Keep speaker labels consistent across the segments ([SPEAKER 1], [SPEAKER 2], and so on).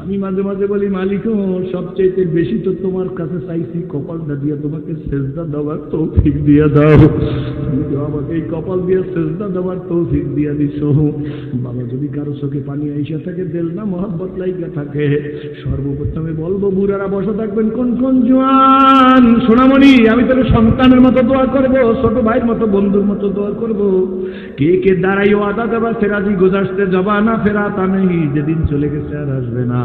[SPEAKER 1] আমি মাঝে মাঝে বলি, মালিক সবচেয়ে বেশি তো তোমার কাছে চাইছি কপালটা দিয়ে তোমাকে সেজদা দেওয়ার তৌফিক দিয়ে দাও। তুমি তো আমাকে এই কপাল দিয়ে সেজদা দেওয়ার তৌফিক দিয়ে দিছো। বাবা, যদি কারো চোখে পানি আইসা থাকে, দিল না মহব্বত লাইগা থাকে, সর্বপ্রথমে বলবো বুড়ারা বসে থাকবেন, কোন কোন জোয়ান সোনামণি, আমি তোর সন্তানের মতো দোয়া করবো, ছোট ভাইয়ের মতো, বন্ধুর মতো দোয়া করবো। কে কে দাঁড়াই ওয়াদা দেবা ফেরাজি গুজারতে যাবা না, ফেরাতা নেই, যেদিন চলে গেছে আর আসবে না।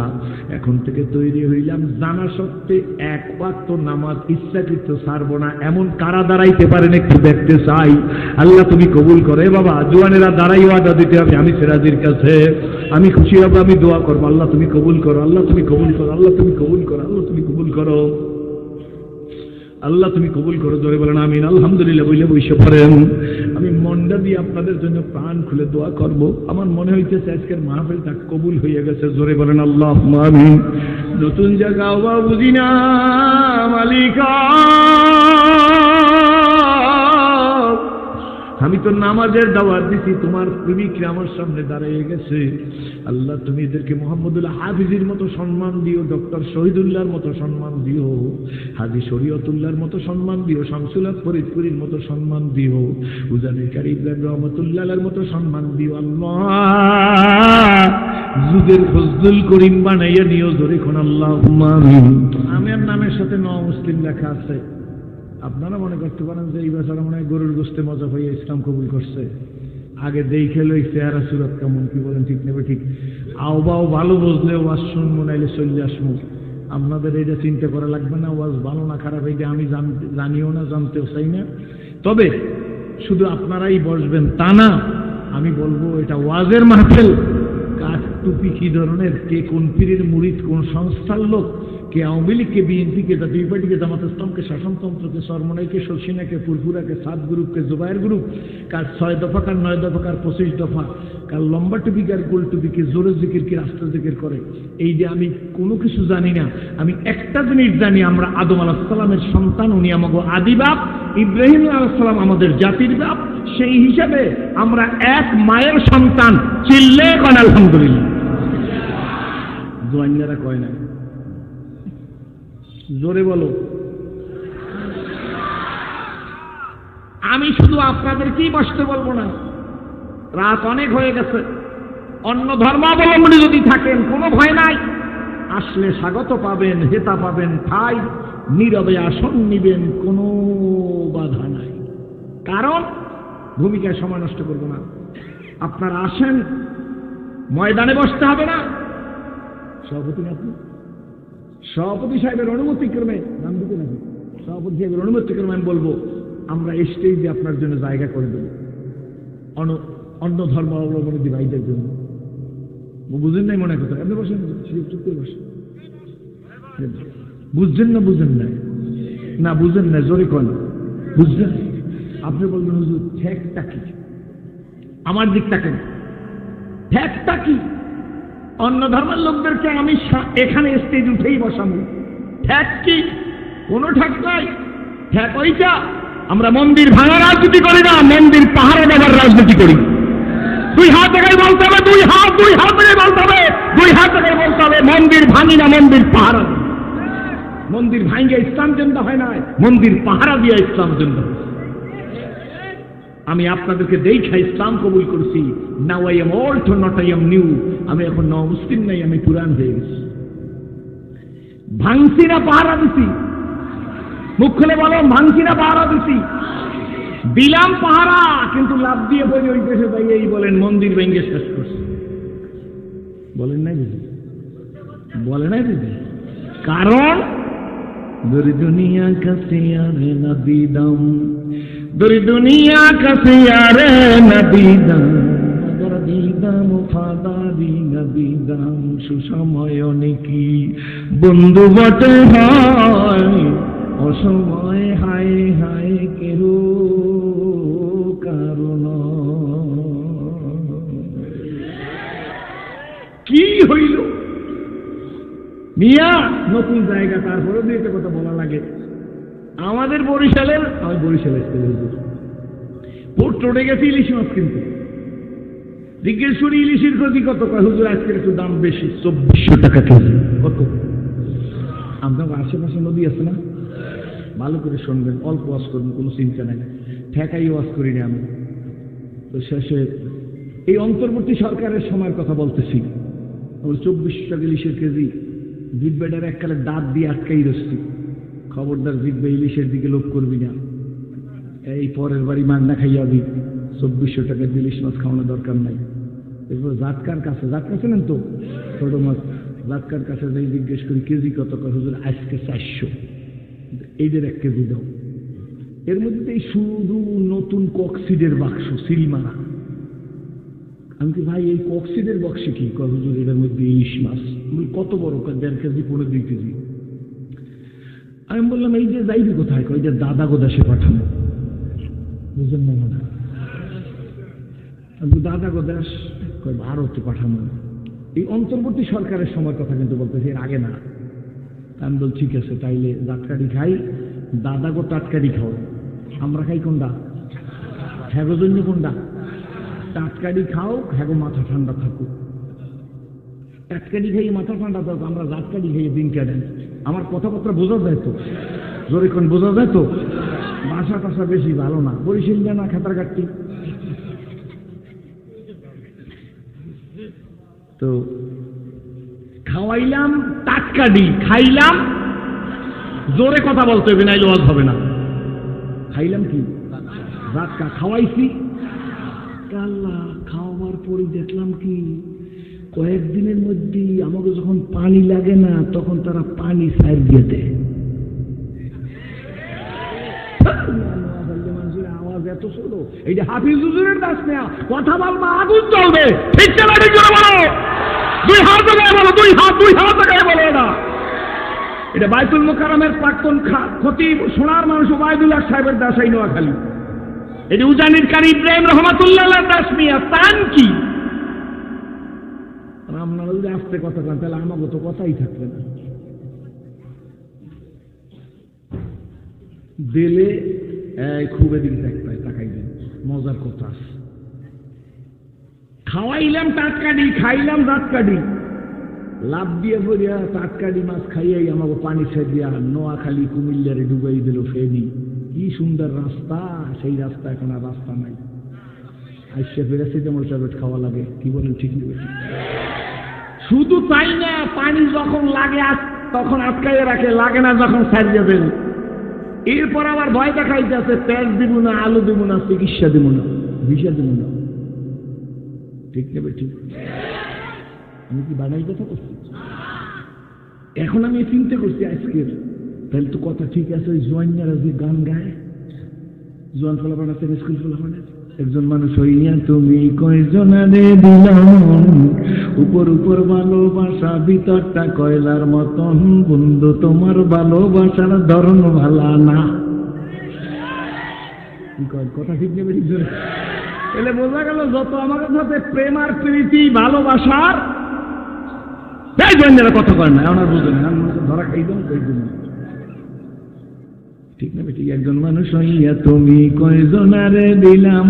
[SPEAKER 1] এখন থেকে তৈরি হইলাম, জানা সত্ত্বে এক ওয়াক্ত নামাজ ইচ্ছাকৃত ছাড়বো না। এমন কারা দাঁড়াইতে পারেন একটু দেখতে চাই। আল্লাহ তুমি কবুল করে। বাবা জোয়ানেরা দাঁড়াই ওয়াদা দিতে হবে, আমি ফেরাজির কাছে আমি খুশি হবো, আমি দোয়া করবো, আল্লাহ তুমি কবুল করো, আল্লাহ তুমি কবুল করো, আল্লাহ তুমি কবুল করো, আল্লাহ তুমি কবুল করো, আল্লাহ তুমি কবুল করো। জোরে বলেন আমিন। আলহামদুলিল্লাহ বলে বসে পড়েন। আমি মনটা দিয়ে আপনাদের জন্য প্রাণ খুলে দোয়া করব। আমার মনে হইতেছে আজকের মাহফিলটা কবুল হয়ে গেছে। জোরে বলেন আল্লাহুম্মা আমিন। নতুন জায়গা বা বুঝি না মালিকা, আমি তো নামাজের দাওয়াত দিছি, তোমার প্রেমিকরা আমার সামনে দাঁড়িয়ে গেছে। আল্লাহ তুমি এদেরকে মোহাম্মদুল হাফিজের মতো সম্মান দিও, ডক্টর শহীদুল্লাহর মতো সম্মান দিও, হাজী শরীয়তুল্লাহর মতো সম্মান দিও, শামসুল হক ফরিদপুরীর মতো সম্মান দিও, উজানি কারি ইব্রাহিম রহমতুল্লাহর মতো সম্মান দিও। আল্লাহ যুগের ফজলুল করিম বানাইয়া নিও। জোরে কোন আল্লাহুম্মা আমিন। আমার নামের সাথে ন মুসলিম লেখা আছে। আপনারা মনে করতে পারেন যে এই বেচারা মনে হয় গরুর গোশতে মজা হয়ে ইসলাম কবুল করছে। আগে দেখে লই চেহারা সুরত কেমন, কি বলেন ঠিক নেবে? ঠিক আওবাও ভালো বুঝলে ওয়াজ শুনবো, নাইলে চলে আসবো। আপনাদের এইটা চিন্তা করা লাগবে না, ওয়াজ ভালো না খারাপ এইটা আমি জানিও না, জানতেও চাই না। তবে শুধু আপনারাই বসবেন তা না, আমি বলবো এটা ওয়াজের মাহফিল। কাজ টুপি কি ধরনের, কে কোন পীরের মুরিদ, কোন সংস্থার লোক, কে আওয়ামী লীগ, কে বিএনপি, কে জাতীয় পার্টি, কে জামাত ইসলামকে, শাসনতন্ত্রকে, সরমনাইকে, শর্ষিনাকে, ফুরফুরাকে, সাত গ্রুপকে, জুবাইর গ্রুপ, কার 6 দফা, কার 9 দফা, কার 25 দফা, কার লম্বা টুপি, কার গোল টুপি, কে জোরে জিকির, কে রাস্তা জিকির করে, এই যে আমি কোনো কিছু জানি না। আমি একটা জিনিস জানি, আমরা আদম আলাইহিস সালামের সন্তান, উনি আমাকে আদি বাপ, ইব্রাহিম আলাইহিস সালাম আমাদের জাতির বাপ, সেই হিসাবে আমরা এক মায়ের সন্তান। চিল্লে কোন আলহামদুলিল্লাহ। জোয়ান্নারা কয় না, জোরে বলো। আমি শুধু আপনাদেরকেই বসতে বলবো না, রাত অনেক হয়ে গেছে। অন্য ধর্মাবলম্বী যদি থাকেন কোনো ভয় নাই, আসলে স্বাগত পাবেন, হেতা পাবেন, ঠাই নীরবে আসন নিবেন, কোনো বাধা নাই। কারণ ভূমিকায় সময় নষ্ট করবো না। আপনারা আসেন, ময়দানে বসতে হবে না। সভাপতি আপনি, সভাপতি সাহেবের অনুমতি ক্রমে নাম দিতে নাকি, সভাপতি সাহেবের অনুমতি ক্রমে আমি বলবো আমরা স্টেজে আপনার জন্য জায়গা করে দেবো, অন্য ধর্ম অবলম্বনী ভাইদের জন্য। বুঝেন নাই মনে কথা? আপনি বসেন, চুপ করে বসেন। বুঝছেন না? বুঝেন নাই না? বুঝেন না? জোরে কোন বুঝছেন? আপনি বলবেন হুজুর ঠেকটা কি? আমার দিকটা কেন ঠেকটা কি? অন্য ধর্মের লোকদেরকে আমি এখানে স্টেজ উঠেই বসাবো, ঠেক কি? কোনো ঠেক নাই। ঠেক ওইটা, আমরা মন্দির ভাঙা রাজনীতি করি না, মন্দির পাহারা দেওয়ার রাজনীতি করি। দুই হাত জায়গায় বলতে হবে, দুই হাত জায়গায় বলতে হবে, দুই হাত জায়গায় বলতে হবে মন্দির ভাঙি না, মন্দির পাহারা। মন্দির ভাঙ্গে ইসলাম জিন্দা হয় না, মন্দির পাহারা দিয়ে ইসলাম জিন্দা হয়। আমি আপনাদেরকে দেখা ইসলাম কবুল করছি। Now I am old, not I am new. আমি এখন নও মুসলিম নাই, আমি পুরান হয়ে গেছি। ভাঙছি না পাহারা দিছি? মুখ খুলে বলো, ভাঙছি না পাহারা দিছি? দিলাম পাহারা, কিন্তু লাভ দিয়ে বলি ওই দেশে যাই এই বলেন মন্দির ভেঙ্গে শেষ করছে। বলেন নাই বুঝি? বলে নাই বুঝি? কারণ দুরি দুনিয়া কাছে আরে নবী দাম, দুরি দুনিয়া কাছে আরে নবী দাম, মগর দিদাম ফাদারি নবী দাম। সুসময় অনেকি বন্ধু বটে হয়, অসময় হায় হায় কেহ কারণ। কি হইল মিয়া? নতুন জায়গা, তারপরে দুই একটা কথা বলা লাগে। আমাদের বরিশালের, আমি বরিশালে পোর্ট রোডে গেছি ইলিশ মাছ কিনতে। জিজ্ঞেস করি ইলিশের কেজি কত? কয় হুজুর আজকের একটু দাম বেশি, 2400 টাকা কেজি। কত? আপনার আশেপাশে নদী আছে না? ভালো করে শুনবেন, অল্প ওয়াজ করবেন, কোনো চিন্তা নাই, ঠেকাই ওয়াজ করিনি আমি। তো শেষে এই অন্তর্বর্তী সরকারের সময়ের কথা বলতেছি, 2400 টাকা ইলিশের কেজি। জিব্বেটার এককালে দাঁত দিয়ে আটকাই রসছি, খবরদার জিব্বে ইলিশের দিকে লোভ করবি না, এই পরের বাড়ি মাগনা খাইয়া দিই, 2400 টাকার ইলিশ মাছ খাওয়ানোর দরকার নাই। এরপর জাতকার কাছে, জাতকা ছিলেন তো ছোট মাছ, জাতকার কাছে যাই জিজ্ঞেস করি কেজি কত? হুজুর আজকে 400, এইদের 1 কেজি দাও। এর মধ্যে এই শুধু নতুন কক্সিডের বাক্স সিল মারা। আমি কি ভাই এই কক্সিডের বক্সে কি? হুজুর এটার মধ্যে ইলিশ মাছ। কত বড়? 1.5 কেজি, 2.5 কেজি। আমি বললাম এই যে যাইবি কোথায়? কই যে দাদা গোদাসে পাঠানো। বুঝলেন না? দাদা গোদাস কই ভারতে পাঠানো। এই অন্তর্বর্তী সরকারের সময় কথা কিন্তু বলতেছি, এর আগে না। আমি বল ঠিক আছে, তাইলে জাতকারি খাই, দাদা গো টাটকারি খাও। আমরা খাই কোনটা? হ্যাগো জন্য কোনটা? টাটকারি খাও, হ্যাগো মাথা ঠান্ডা থাকুক। টাটকারি খাইয়ে মাথা ঠান্ডা থাকুক, আমরা জাতকারি খাইয়ে দিন কাটেন। আমার কথাবার্তা বোঝা যায় তো? জোরে কোন বোঝা যায় তো? ভাষা টাষা বেশি ভালো না, বরিশাল না খাতার কাটতি। তো খাওয়াইলাম টাটকাডি, খাইলাম, জোরে কথা বলতে হবে, নাইলে ওয়াজ হবে না। খাইলাম কি? জাতকা। খাওয়াইছি কাল্লা। খাওয়াবার পরে দেখলাম কি, কয়েকদিনের মধ্যেই আমাকে যখন পানি লাগে না, তখন তারা পানি সাইড দিয়ে দেয়। আওয়াজ এত ছোট, এই যে হাফিজ হুজুরের দাস নেয়া কথা বলবা আগুন চলবে। ঠিক না? ঠিক করে বলো, 2 হাত জায়গায় বলো, 2 হাত জায়গায় বলো না। এটা বাইতুল মুকাররমের প্রাক্তন খতিব সোনার মানুষ ওবায়দুল্লাহ সাহেবের দাস, এই নোয়াখালী। এটা উজানির কারি ইব্রাহিম রহমাতুল্লাহ দাস মিয়া। তান কি আপনারা যদি আস্তে কথা কন, তাহলে আমাকে তো কথাই থাকবে না। দিলে খুব এদিকে তাকাই দেন, মজার কথা। খাওয়াইলাম টাটকাডি, খাইলাম জাতকাডি। লাভ দিয়ে পড়িয়া টাটকাডি মাছ খাইয়াই আমাকে পানি ছেড়ে দিয়া নোয়াখালী কুমিল্লারে ডুবাই দিল ফেনি। কি সুন্দর রাস্তা, সেই রাস্তা এখন আর রাস্তা নাই। আইসে প্যারাসিটামল ট্যাবলেট খাওয়া লাগে। কি বলেন? ঠিক নেবে? শুধু তাই না, পানি যখন লাগে তখন আটকাইয়ে রাখে, লাগে না যখন ছাড়িয়ে দেন। এরপর আবার ভয় দেখাইতে আছে, পেঁয়াজ দিব না, আলু দিব না, চিকিৎসা দিব না, ভিসা দিব না। ঠিক নেবে? ঠিক? আমি কি বানাই কথা করছি? এখন আমি চিন্তা করছি আজকের, তাহলে তো কথা ঠিক আছে। ওই জোয়ান্যারা যে গান গায়, জোয়ান ফলাফল আছে, স্কুল ফলাফল, একজন মানুষ হইয়া তুমি কয়জনারে দিলাম, উপর উপর ভালোবাসা, ভিতরটা কয়লার মতন, বন্ধু তোমার ভালোবাসার ধরন ভালা না। কি কয়? কথা ঠিক নেবে? ঠিক ধরে এলে বোঝা গেল যত আমাদের সাথে প্রেম আর প্রীতি ভালোবাসার, এই জন্যেরা কথা কয় না, ওনার বুঝে না, ধরা খাইলাম কই জন্য। ঠিক না? ঠিক। একজন মানুষ হইয়া তুমি কয়জনারে দিলাম,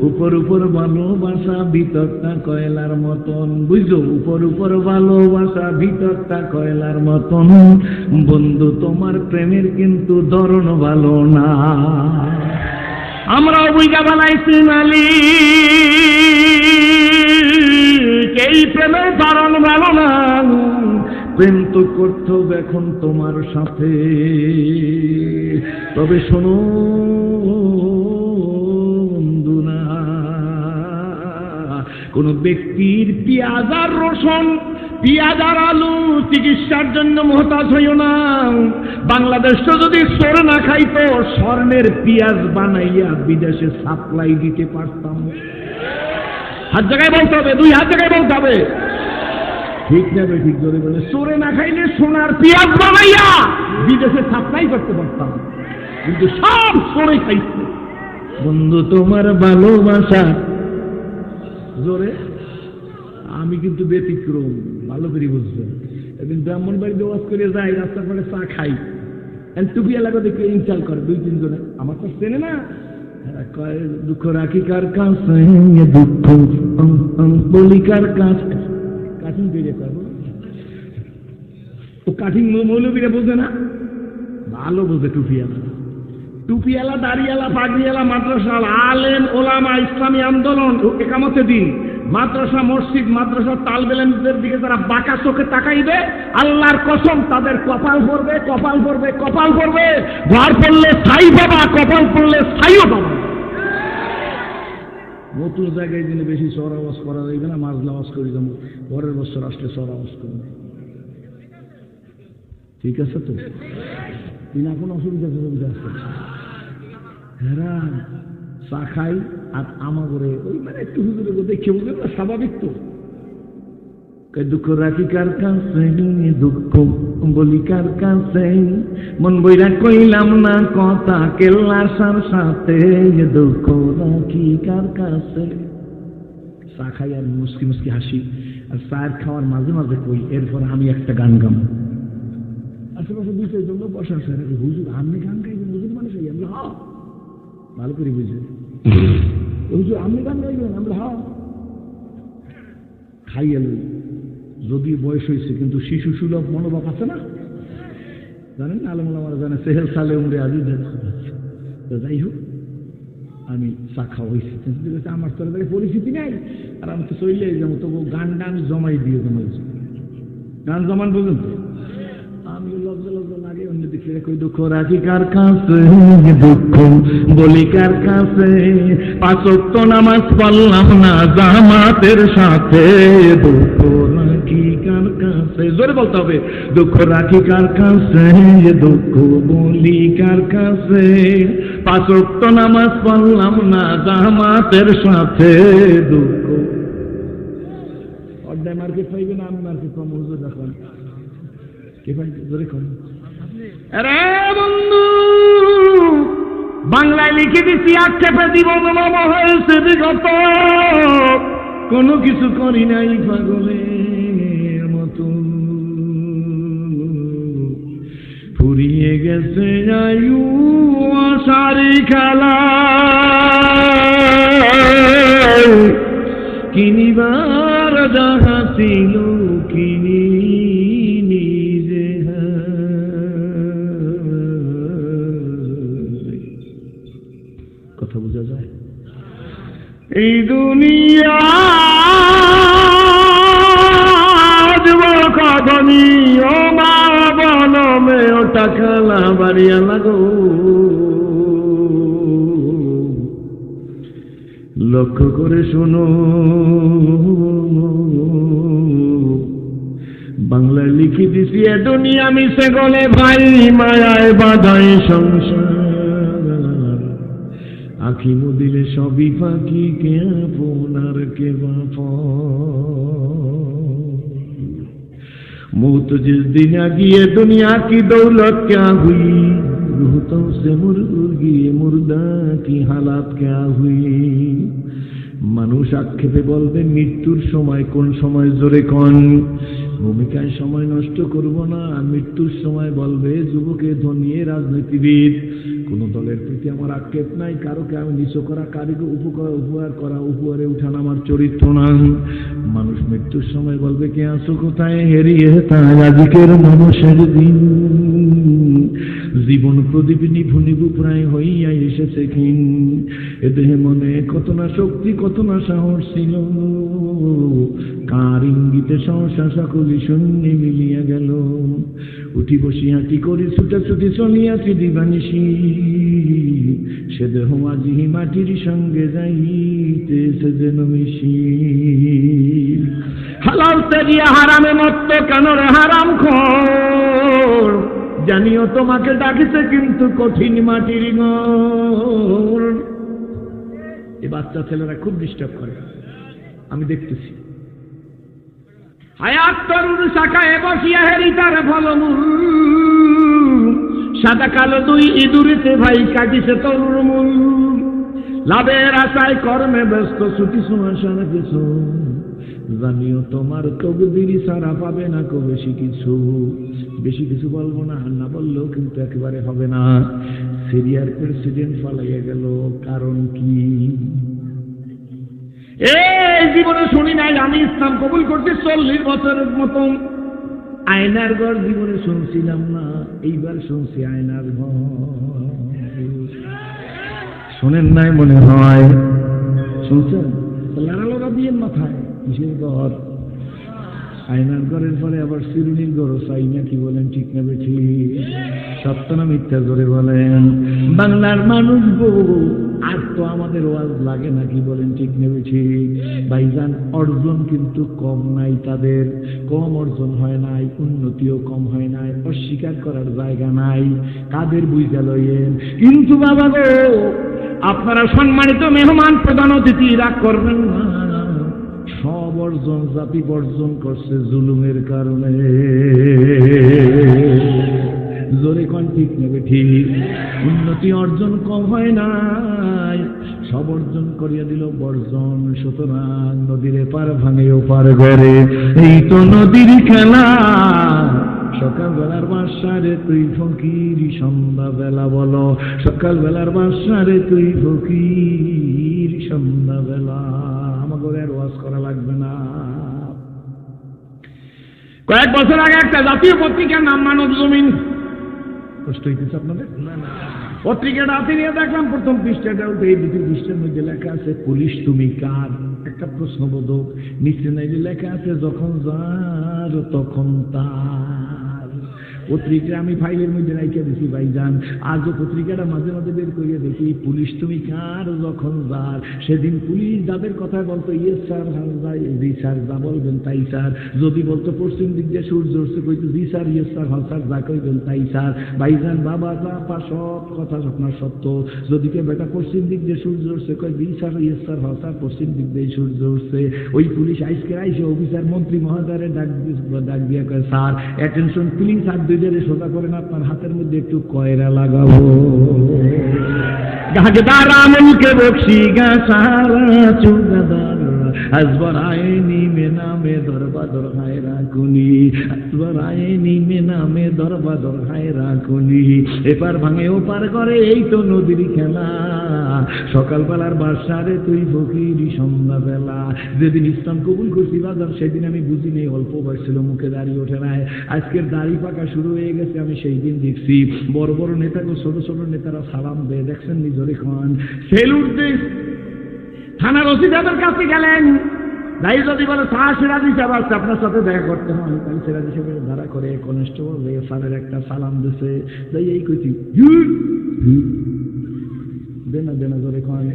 [SPEAKER 1] উপর উপর ভালোবাসা, ভিতরটা কয়লার মতন। বুঝছো? উপর উপর ভালোবাসা, ভিতরটা কয়লার মতন, বন্ধু তোমার প্রেমের কিন্তু ধরন ভালো না। আমরাও বুঝা বানাইছি মালিক, এই প্রেমের ধরন ভালো না। প্রেম তো করতে হবে এখন তোমার সাথে, তবে শোনো বন্ধুরা, কোন ব্যক্তির পেঁয়াজ আর রসুন, পেঁয়াজ আর আলু চিকিৎসার জন্য মহতাজ হইও না। বাংলাদেশ তো যদি সোর না খাইতো, স্বর্ণের পেঁয়াজ বানাইয়া বিদেশে সাপ্লাই দিতে পারতাম। হাত জায়গায় বলতে হবে, 2 হাত জায়গায় বলতে হবে। ঠিক নেবে? ঠিক ধরে বলে, সোরে না খাইলে সোনার পেঁয়াজ বানাইয়া বিদেশে সাপ্লাই করতে পারতাম, কিন্তু সব সোরে খাইছে। বন্ধু তোমার ভালোবাসা জোরে, আমি কিন্তু ব্যতিক্রম, ভালো করে বুঝবেন। একদিন ব্রাহ্মণ বাড়িতে ওয়াজ করে যাই, রাস্তার পরে চা খাই, টুপি এলাকা দেখে ইনস্টল করে 2-3 জনে, আমার তো চেনে না, কয় দুঃখ রাখি কার কাছে, দুঃখ বলি কার কাছে। কাঠিং তৈরি করবো ও, কাঠিং মৌলবীরা বোঝে না, ভালো বোঝে টুপিওয়ালা। টুপিওয়ালা, দাড়িওয়ালা, পাগড়িওয়ালা, মাদ্রাসা আলেম ওলামা, ইসলামী আন্দোলন, একামতে দিন, মাদ্রাসা মসজিদ, মাদ্রাসা তালবেলেনদের দিকে যারা বাঁকা চোখে তাকাইবে, আল্লাহর কসম তাদের কপাল পড়বে, কপাল পড়বে, কপাল পড়বে। ঘর পড়লে ছাই পাবা, কপাল পড়লে ছাইও পাবা। নতুন জায়গায় দিনে বেশি চর আওয়াজ করা যাইবে না, মাজলা আওয়াজ করি যাবো, পরের বছর আসলে চর আওয়াজ করবে। ঠিক আছে তো, না কোনো অসুবিধা আসছে। হ্যাঁ, চা খাই আর আমাগরে ওই মানে একটু হুজুরে দেখে বুঝলেন না, স্বাভাবিক তো। দুঃখ রাখি কার কাছে, দুঃখ বলি কার কাছে, মন বইরা কইলাম না কথা কেল্লার সাথে, দুঃখ রাখি কার কাছে। চা খাই আর মুসকি মুসকি হাসি, আর চায়ের খাওয়ার মাঝে মাঝে কই, এরপর আমি একটা গান গাম। আশেপাশে দুই চারজন লোক বসা আছে, হুজুর আপনি গান গাইবেন? হুজুর মানুষ হই আমরা, হ্যাঁ ভালো করে বুঝে, হুজুর আপনি গান গাইবেন? আমরা হ্যাঁ। খাই এলো, যদি বয়স হয়েছে কিন্তু শিশু সুলভ মনোভাব আছে না, জানেন না, আলম আমার জানে সেহেল সালে উমরে আজিজ। যাই হোক, আমি চা খাওয়া হয়েছি, আমার তো পরিস্থিতি নেই, আর আমি তো চললে যাবো, তবু গান টান জমাই দিয়ে জমাইছি, গান জমান পর্যন্ত আমি লজ্জা লজ্জা লাগে। অন্য দিকে কই দুঃখ রাখি কার কাছে, দুঃখ বলি কার কাছে, 5 ওয়াক্ত নামাজ পড়লাম না জামাতের সাথে, দুঃখ রাখি কার কাছে। জোরে বলতে হবে, দুঃখ রাখি কার কাছে, দুঃখ বলি কার কাছে, 5 ওয়াক্ত নামাজ পড়লাম না জামাতের সাথে, দুঃখ। অর্ডার মার্কেট পাইবে না, আমি মার্কেট পাবো, হুজুর দেখুন বন্ধু বাংলায় লিখে দিচ্ছি, আক্ষেপে জীবন নাম হয়েছে বিগত, কোনো কিছু করি নাই পাগলের মতো, ফুরিয়ে গেছে আয়ু আশারি খেলা, কিনিবার যাহা ছিল কিনি নিজে। কথা বোঝা যায়? এই দুনিয়া কখনি ও মা বনমে ও টাকালা বাড়িয়া লাগো, লক্ষ্য করে শোনো, বাংলায় লিখে দিছি এ দুনিয়া মিশে গলে ভাই, মায়ায় বাধায় সংসার, আখি মুদিলে সবই ফাঁকি, কে আপনার কে বাপ। मौत जिस दिन आ गई दुनिया की दौलत क्या हुई, रूह तो से मुर्गी मुर्दा की हालात क्या हुई। মানুষ আক্ষেপে বলবে মৃত্যুর সময়, কোন সময় জোরে কোন ভূমিকায় সময় নষ্ট করব না, মৃত্যুর সময় বলবে যুবকে ধনিয়ে রাজনীতিবিদ। কোন দলের প্রতি আমার আক্ষেপ নাই, কারোকে আমি নিচু করা, কারিকে উপহার করা, উপহারে উঠানো আমার চরিত্র না। মানুষ মৃত্যুর সময় বলবে কে আছো কোথায়, হেরিয়ে তাই আজকের মানুষের দিন, জীবন প্রদীপ নিভু নিভু প্রায় হইয়া এসেছে ক্ষীণ। এ দেহে মনে কত না শক্তি, কত না সাহস ছিল, কার ইঙ্গিতে সহসা সকলি শূন্যে মিলিয়া গেল। উঠি বসি হাঁটি করি ছুটাছুটি চলিয়াছি দিবানিশি, সে দেহ আজি মাটির সঙ্গে যাইতেছে যেন মিশি। হালাল তেরিয়া হারামে মত্ত কেন রে হারাম খোর, জানিও তোমাকে ডাকিছে কিন্তু কঠিন মাটির ঘর। এই বাচ্চা ছেলেরা খুব ডিস্টার্ব করে, আমি দেখতেছি। হায়াত তরুণ শাখায় বসিয়া হেরি তার ফলমূল, সাদা কালো দুই ইঁদুরিতে ভাই কাটিছে তরুর মূল। লাভের আশায় কর্মে ব্যস্ত ছুটি সময় সারা কিছু, জানিও তোমার তকদির ছাড়া পাবে না কো বেশি কিছু। বেশি কিছু বলবো না, না বললেও কিন্তু একেবারে হবে না। সিরিয়ার প্রেসিডেন্ট পালাইয়া গেল, কারণ কি? এই জীবনে শুনি নাই আমি ইসলাম কবুল করছি 40 বছরের মতন। আয়নার ঘর জীবনে শুনছিলাম না, এইবার শুনছি আয়নার ঘর। শোনেন নাই মনে হয়? শুনছেন? লড়া দিয়ে মাথায় কিসের ঘর? আয়নার ঘরের পরে আবার চিরুনির ঘরও চাই না, কি বলেন? ঠিক না বেঠি? সত্য না মিথ্যা করে বলেন? বাংলার মানুষ গো, আর তো আমাদের ওয়াজ লাগে না, কি বলেন? ঠিক না বেঠি? ভাইজান, অর্জন কিন্তু কম নাই, তাদের কম অর্জন হয় নাই, উন্নতিও কম হয় নাই, অস্বীকার করার জায়গা নাই। কাদের বুঝা লইয়েন? কিন্তু বাবা গো, আপনারা সম্মানিত মেহমান, প্রধান অতিথি, রাগ করবেন না। সব অর্জন জাতি বর্জন করছে জুলুমের কারণে। জোরে কোন ঠিক নেবে? ঠিক। উন্নতি অর্জন কম হয় নাই, সব অর্জন করিয়া দিল বর্জন। সুতরাং নদীর পার ভাঙে ওপার ঘরে, এই তো নদীর খেলা। সকালবেলার বাসারে তুই ফকির, সন্ধ্যাবেলা বলো সকালবেলার বাসারে তুই ফকির, সন্ধ্যাবেলা। আমাকে আর ওয়াজ করা লাগবে না। কয়েক বছর আগে একটা জাতীয় পত্রিকার নাম মানব জমিন। কষ্ট হইতেছে আপনাদের? পত্রিকাটা হাতে নিয়ে দেখলাম, প্রথম পৃষ্ঠাটা উঠে এই দ্বিতীয় পৃষ্ঠার মধ্যে লেখা আছে পুলিশ তুমি কার, একটা প্রশ্নবোধক। নিচে নাইলে লেখা আছে যখন যার তখন তার। পত্রিকা আমি ফাইলের মধ্যে রাইখা দিছি ভাইজান, আজও পত্রিকাটা মাঝে মাঝে বের করিয়া দেখি, পুলিশ তুমি কার যখন যার। সেদিন পুলিশ যাদের কথা বলতো ইয়েস স্যার, জি স্যার, যা বলবেন তাই স্যার। যদি বলতো পশ্চিম দিক দিয়ে সূর্য উঠছে, কইতো জি স্যার, ইয়েস স্যার, হ্যাঁ স্যার, যা কইবেন তাই স্যার। ভাইজান বাবা যা পা সব কথা আপনার সত্য। যদি কে বেটা পশ্চিম দিক দিয়ে সূর্য উঠছে, কয় জি স্যার, ইয়েস স্যার, হ্যাঁ স্যার, পশ্চিম দিক দিয়ে সূর্য উঠছে। ওই পুলিশ আইসকে আইসে অফিসার মন্ত্রী মহোদয়ের ডাক দিয়া কয়, স্যার অ্যাটেনশন প্লিজ, আর দুইটারে সোজা করেন, আপনার হাতের মধ্যে একটু কয়রা লাগাবো। গাছদারা মুলকে বক্সি গা সারা চুগাদার, আসবার আয়নি মে নামে দরবাদর হায় রাখুনি, আসবার আয়নি মে নামে দরবাদর হায় রাখুনি। এপার ভাঙে ওপার করে, এই তো নদীর খেলা। সকালবেলার বাসারে তুই ফকির, সন্ধ্যাবেলা। যেদিন ইসলাম কবুল করছি বাজার, সেদিন আমি বুঝি নেই, অল্প বয়স ছিল, মুখে দাঁড়িয়ে ওঠে নাই। আজকের দাড়ি পাকা শুরু হয়ে গেছে, আমি সেই দিন দেখছি বড় বড় নেতাকে ছোট ছোট নেতারা সালাম দেয়, দেখছেন নিজরে খান সেলুট দেয়। থানার ওসি সাহেবের কাছে গেলেন, যাই যদি বলে স্যার সিরাজি সাহেব আসছে, আপনার সাথে দেখা করতে হয়, তাই সিরাজি সাহেবের ধারা করে কনস্টেবল স্যারের একটা সালাম দিছে। যাই এই কইছি দেনা দেনা ধরে খান,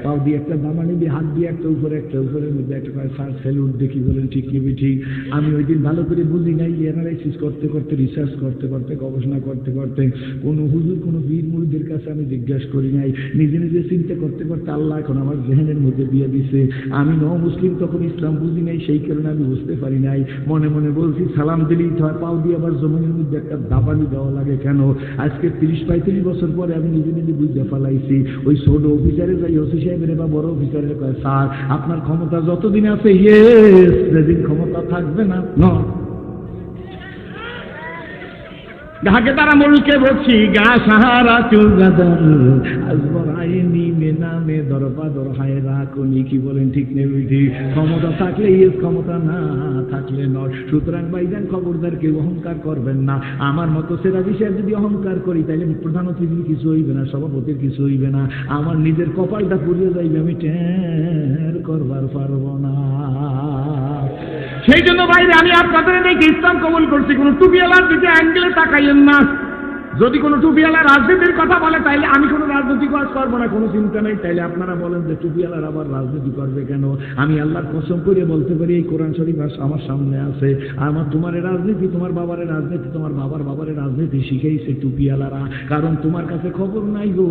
[SPEAKER 1] পাও দিয়ে একটা দামানি দিয়ে, হাত দিয়ে একটা উপরে, একটা উপরের মধ্যে একটা করে স্যার সেলুট দেখি, বলেন ঠিক কি ঠিক। আমি ওই দিন ভালো করে বুঝি নাই, অ্যানালাইসিস করতে করতে, রিসার্চ করতে করতে, গবেষণা করতে করতে, কোনো হুজুর কোনো বীর মুরিদের কাছে আমি জিজ্ঞাসা করি নাই। নিজে নিজে চিন্তা করতে করতে আল্লাহ এখন আমার জেহেনের মধ্যে দিয়ে দিছে। আমি মুসলিম, তখন ইসলাম বুঝি নাই, সেই কারণে আমি বুঝতে পারি নাই। মনে মনে বলছি সালাম দিলেই হয়, পাও দিয়ে আবার জমিনের মধ্যে একটা দাবানি দেওয়া লাগে কেন? আজকে 30-35 বছর পরে আমি নিজে নিজে বুঝতে পালাইছি। ওই ছোট অফিসারে যাই ওসি সাহেবের বা বড় অফিসারের কয়, স্যার আপনার ক্ষমতা যতদিন আছে ইয়েস, যেদিন ক্ষমতা থাকবে না ঢাকে তারা মুলকে বলছি গা সাহারা চুলগাদার, আসবার আইনি মে নামে দরবাদর হায় রাখুনি। কি বলেন ঠিক নেই? ঠিক। ক্ষমতা থাকলে ইয়েস, ক্ষমতা না থাকলে নয়। সুতরাং ভাইজান খবরদার কেউ অহংকার করবেন না। আমার মতো সেরা বিষয়ে যদি অহংকার করি, তাহলে প্রধান অতিথির কিছু হইবে না, সভাপতির কিছু হইবে না, আমার নিজের কপালটা পুড়িয়ে যাইবে, আমি টের করবার পারবো না। সেই জন্য বাইরে আমি আপনাদের দেখে ইসলাম কবুল করছি। কোন টুপিওয়ালার দিকে অ্যাঙ্গেলে তাকাইয়েন না। যদি কোনো টুপিওয়ালা রাজনীতির কথা বলে, তাইলে আমি কোনো রাজনীতি কাজ করবো না, কোনো চিন্তা নেই। তাইলে আপনারা বলেন যে টুপিওয়ালার আবার রাজনীতি করবে কেন? আমি আল্লাহর কসম করে বলতে পারি, এই কোরআন শরীফ আমার সামনে আছে। আমার তোমার রাজনীতি, তোমার বাবার রাজনীতি, তোমার বাবার রাজনীতি শিখেইছে টুপিওয়ালারা। কারণ তোমার কাছে খবর নাই গো,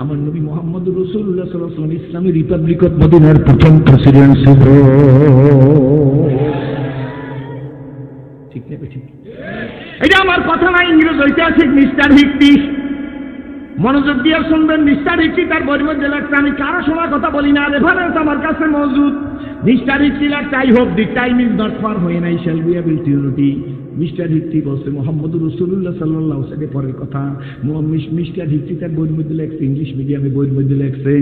[SPEAKER 1] আমার নবী মুহাম্মদ রাসূলুল্লাহ সাল্লাল্লাহু আলাইহি ওয়াসাল্লাম ইসলামী রিপাবলিক অফ মদিনার প্রথম প্রেসিডেন্ট ছিল। ঠিক নেবে? ঠিক। এটা আমার কথা না, ইংরেজ ঐতিহাসিক মিস্টার হিকটি, মনোযোগ দিয়ে শুনবেন। মিস্টার হিকটি তার বইয়ের মধ্যে লেখছে, আমি কারো সময় কথা বলি না, রেফারেন্স আমার কাছে মজুদ। Mr. Hickey, I hope the time is not far when I shall be able to unity. Mr. Hickey বলছে মোহাম্মদ রাসূলুল্লাহ সাল্লাল্লাহু আলাইহি ওয়াসাল্লাম পরের কথা। মিস্টার হিক্কি তার বইয়ের মধ্যে লেখছে, ইংলিশ মিডিয়ামে বইয়ের মধ্যে লেখছে,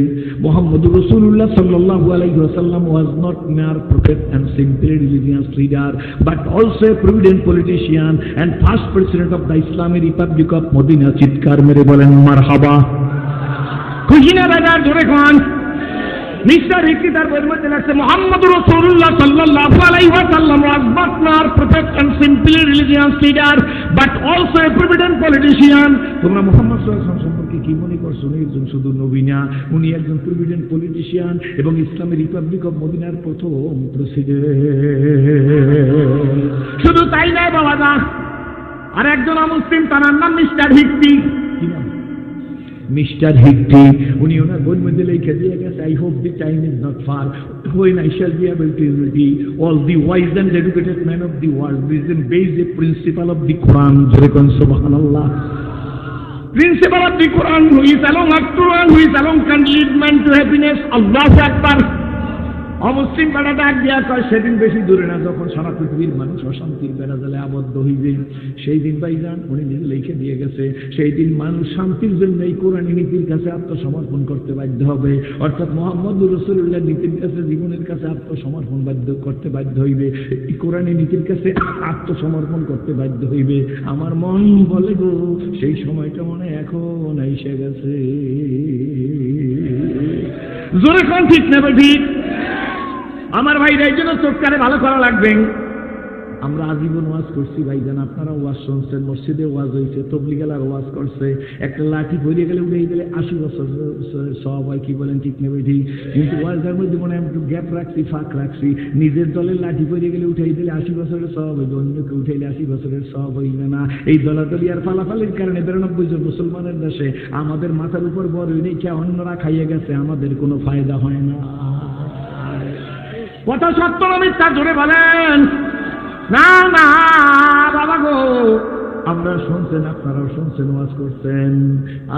[SPEAKER 1] মোহাম্মদ রাসূলুল্লাহ সাল্লাল্লাহু আলাইহি ওয়াসাল্লাম was not mere prophet and simple religious leader but also a provident politician and first president of the Islamic Republic of Medina। চিৎকার মেরে বলেন মারহাবা। খুশি না বাজার জোরে কোন? মিস্টার হিক্কি তার বইয়ের মধ্যে লেখছে মুহাম্মদ রাসূলুল্লাহ সাল্লাল্লাহু আলাইহি ওয়াসাল্লাম was not mere prophet and simple religious leader but also a provident politician। তোমরা মুহাম্মদ সাল্লাল্লাহু আলাইহি ওয়াসাল্লাম সম্পর্কে কি মনে করছো? উনি একজন শুধু নবী না, উনি একজন প্রভিডেন্ট পলিটিশিয়ান এবং ইসলামিক রিপাবলিক অফ মদিনার প্রথম প্রেসিডেন্ট। শুধু তাই নয় বাবা, আর একজন অমুসলিম, তার নাম মিস্টার হিক্কি। কি নাম? মিস্টার হিক্কি। উনি ওনার বইয়ের মধ্যে লিখে দিয়ে গেছে, I hope the time is not far when I shall be able to unity all the wise and educated men of the world with the basic principle of the Quran। যেরকম সুবহানাল্লাহ। Principle of the Quran who is along Quran who is along can lead man to happiness। আল্লাহু আকবার। অমুসলিম বেড়া ডাক দিয়া কয়, সেদিন বেশি দূরে না যখন সারা পৃথিবীর মানুষ অশান্তির বেড়া জালে আবদ্ধ হইবে। সেই দিন ভাইজান উনি নিজে লিখে দিয়ে গেছে, সেই দিন মানুষ শান্তির জন্য এই কোরআনী নীতির কাছে আত্মসমর্পণ করতে বাধ্য হবে, অর্থাৎ মুহাম্মদ রাসূলুল্লাহ নীতির কাছে, জীবনের কাছে আত্মসমর্পণ করতে বাধ্য হইবে, এই কোরআনী নীতির কাছে আত্মসমর্পণ করতে বাধ্য হইবে। আমার মন বলে গো, সেই সময়টা মনে এখন এসে গেছে। জোরে কোন ঠিক নেবে ঠিক? আমার ভাইরা এই জন্য চোখকারে ভালো করা লাগবে। আমরা আজীবন ওয়াজ করছি ভাইজান, আপনারা ওয়াজ শুনছেন, মসজিদে ওয়াজ হয়েছে, তবলিগালার ওয়াজ করছে। একটা লাঠি পড়ে গেলে উড়ে গেলে 80 বছর সব হয়, কি বলেন ঠিক নেবে ঠিক? কিন্তু ওয়াজের মধ্যে মনে হয় একটু গ্যাপ রাখছি, ফাঁক রাখছি। নিজের দলের লাঠি পড়ে গেলে উঠাই দিলে 80 বছরের সব হইবে, অন্যকে উঠাইলে 80 বছরের সব হইবে না। এই দলাদলি আর ফালাফালির কারণে 92 জন মুসলমানের দেশে আমাদের মাথার উপর বড় হইলে কে অন্যরা খাইয়ে গেছে, আমাদের কোনো ফায়দা হয় না। কথা সত্য না মিথ্যা জোরে বলেন? না না বাবা গো, আমরা শুনছেন, আপনারাও শুনছেন, ওয়াজ করছেন।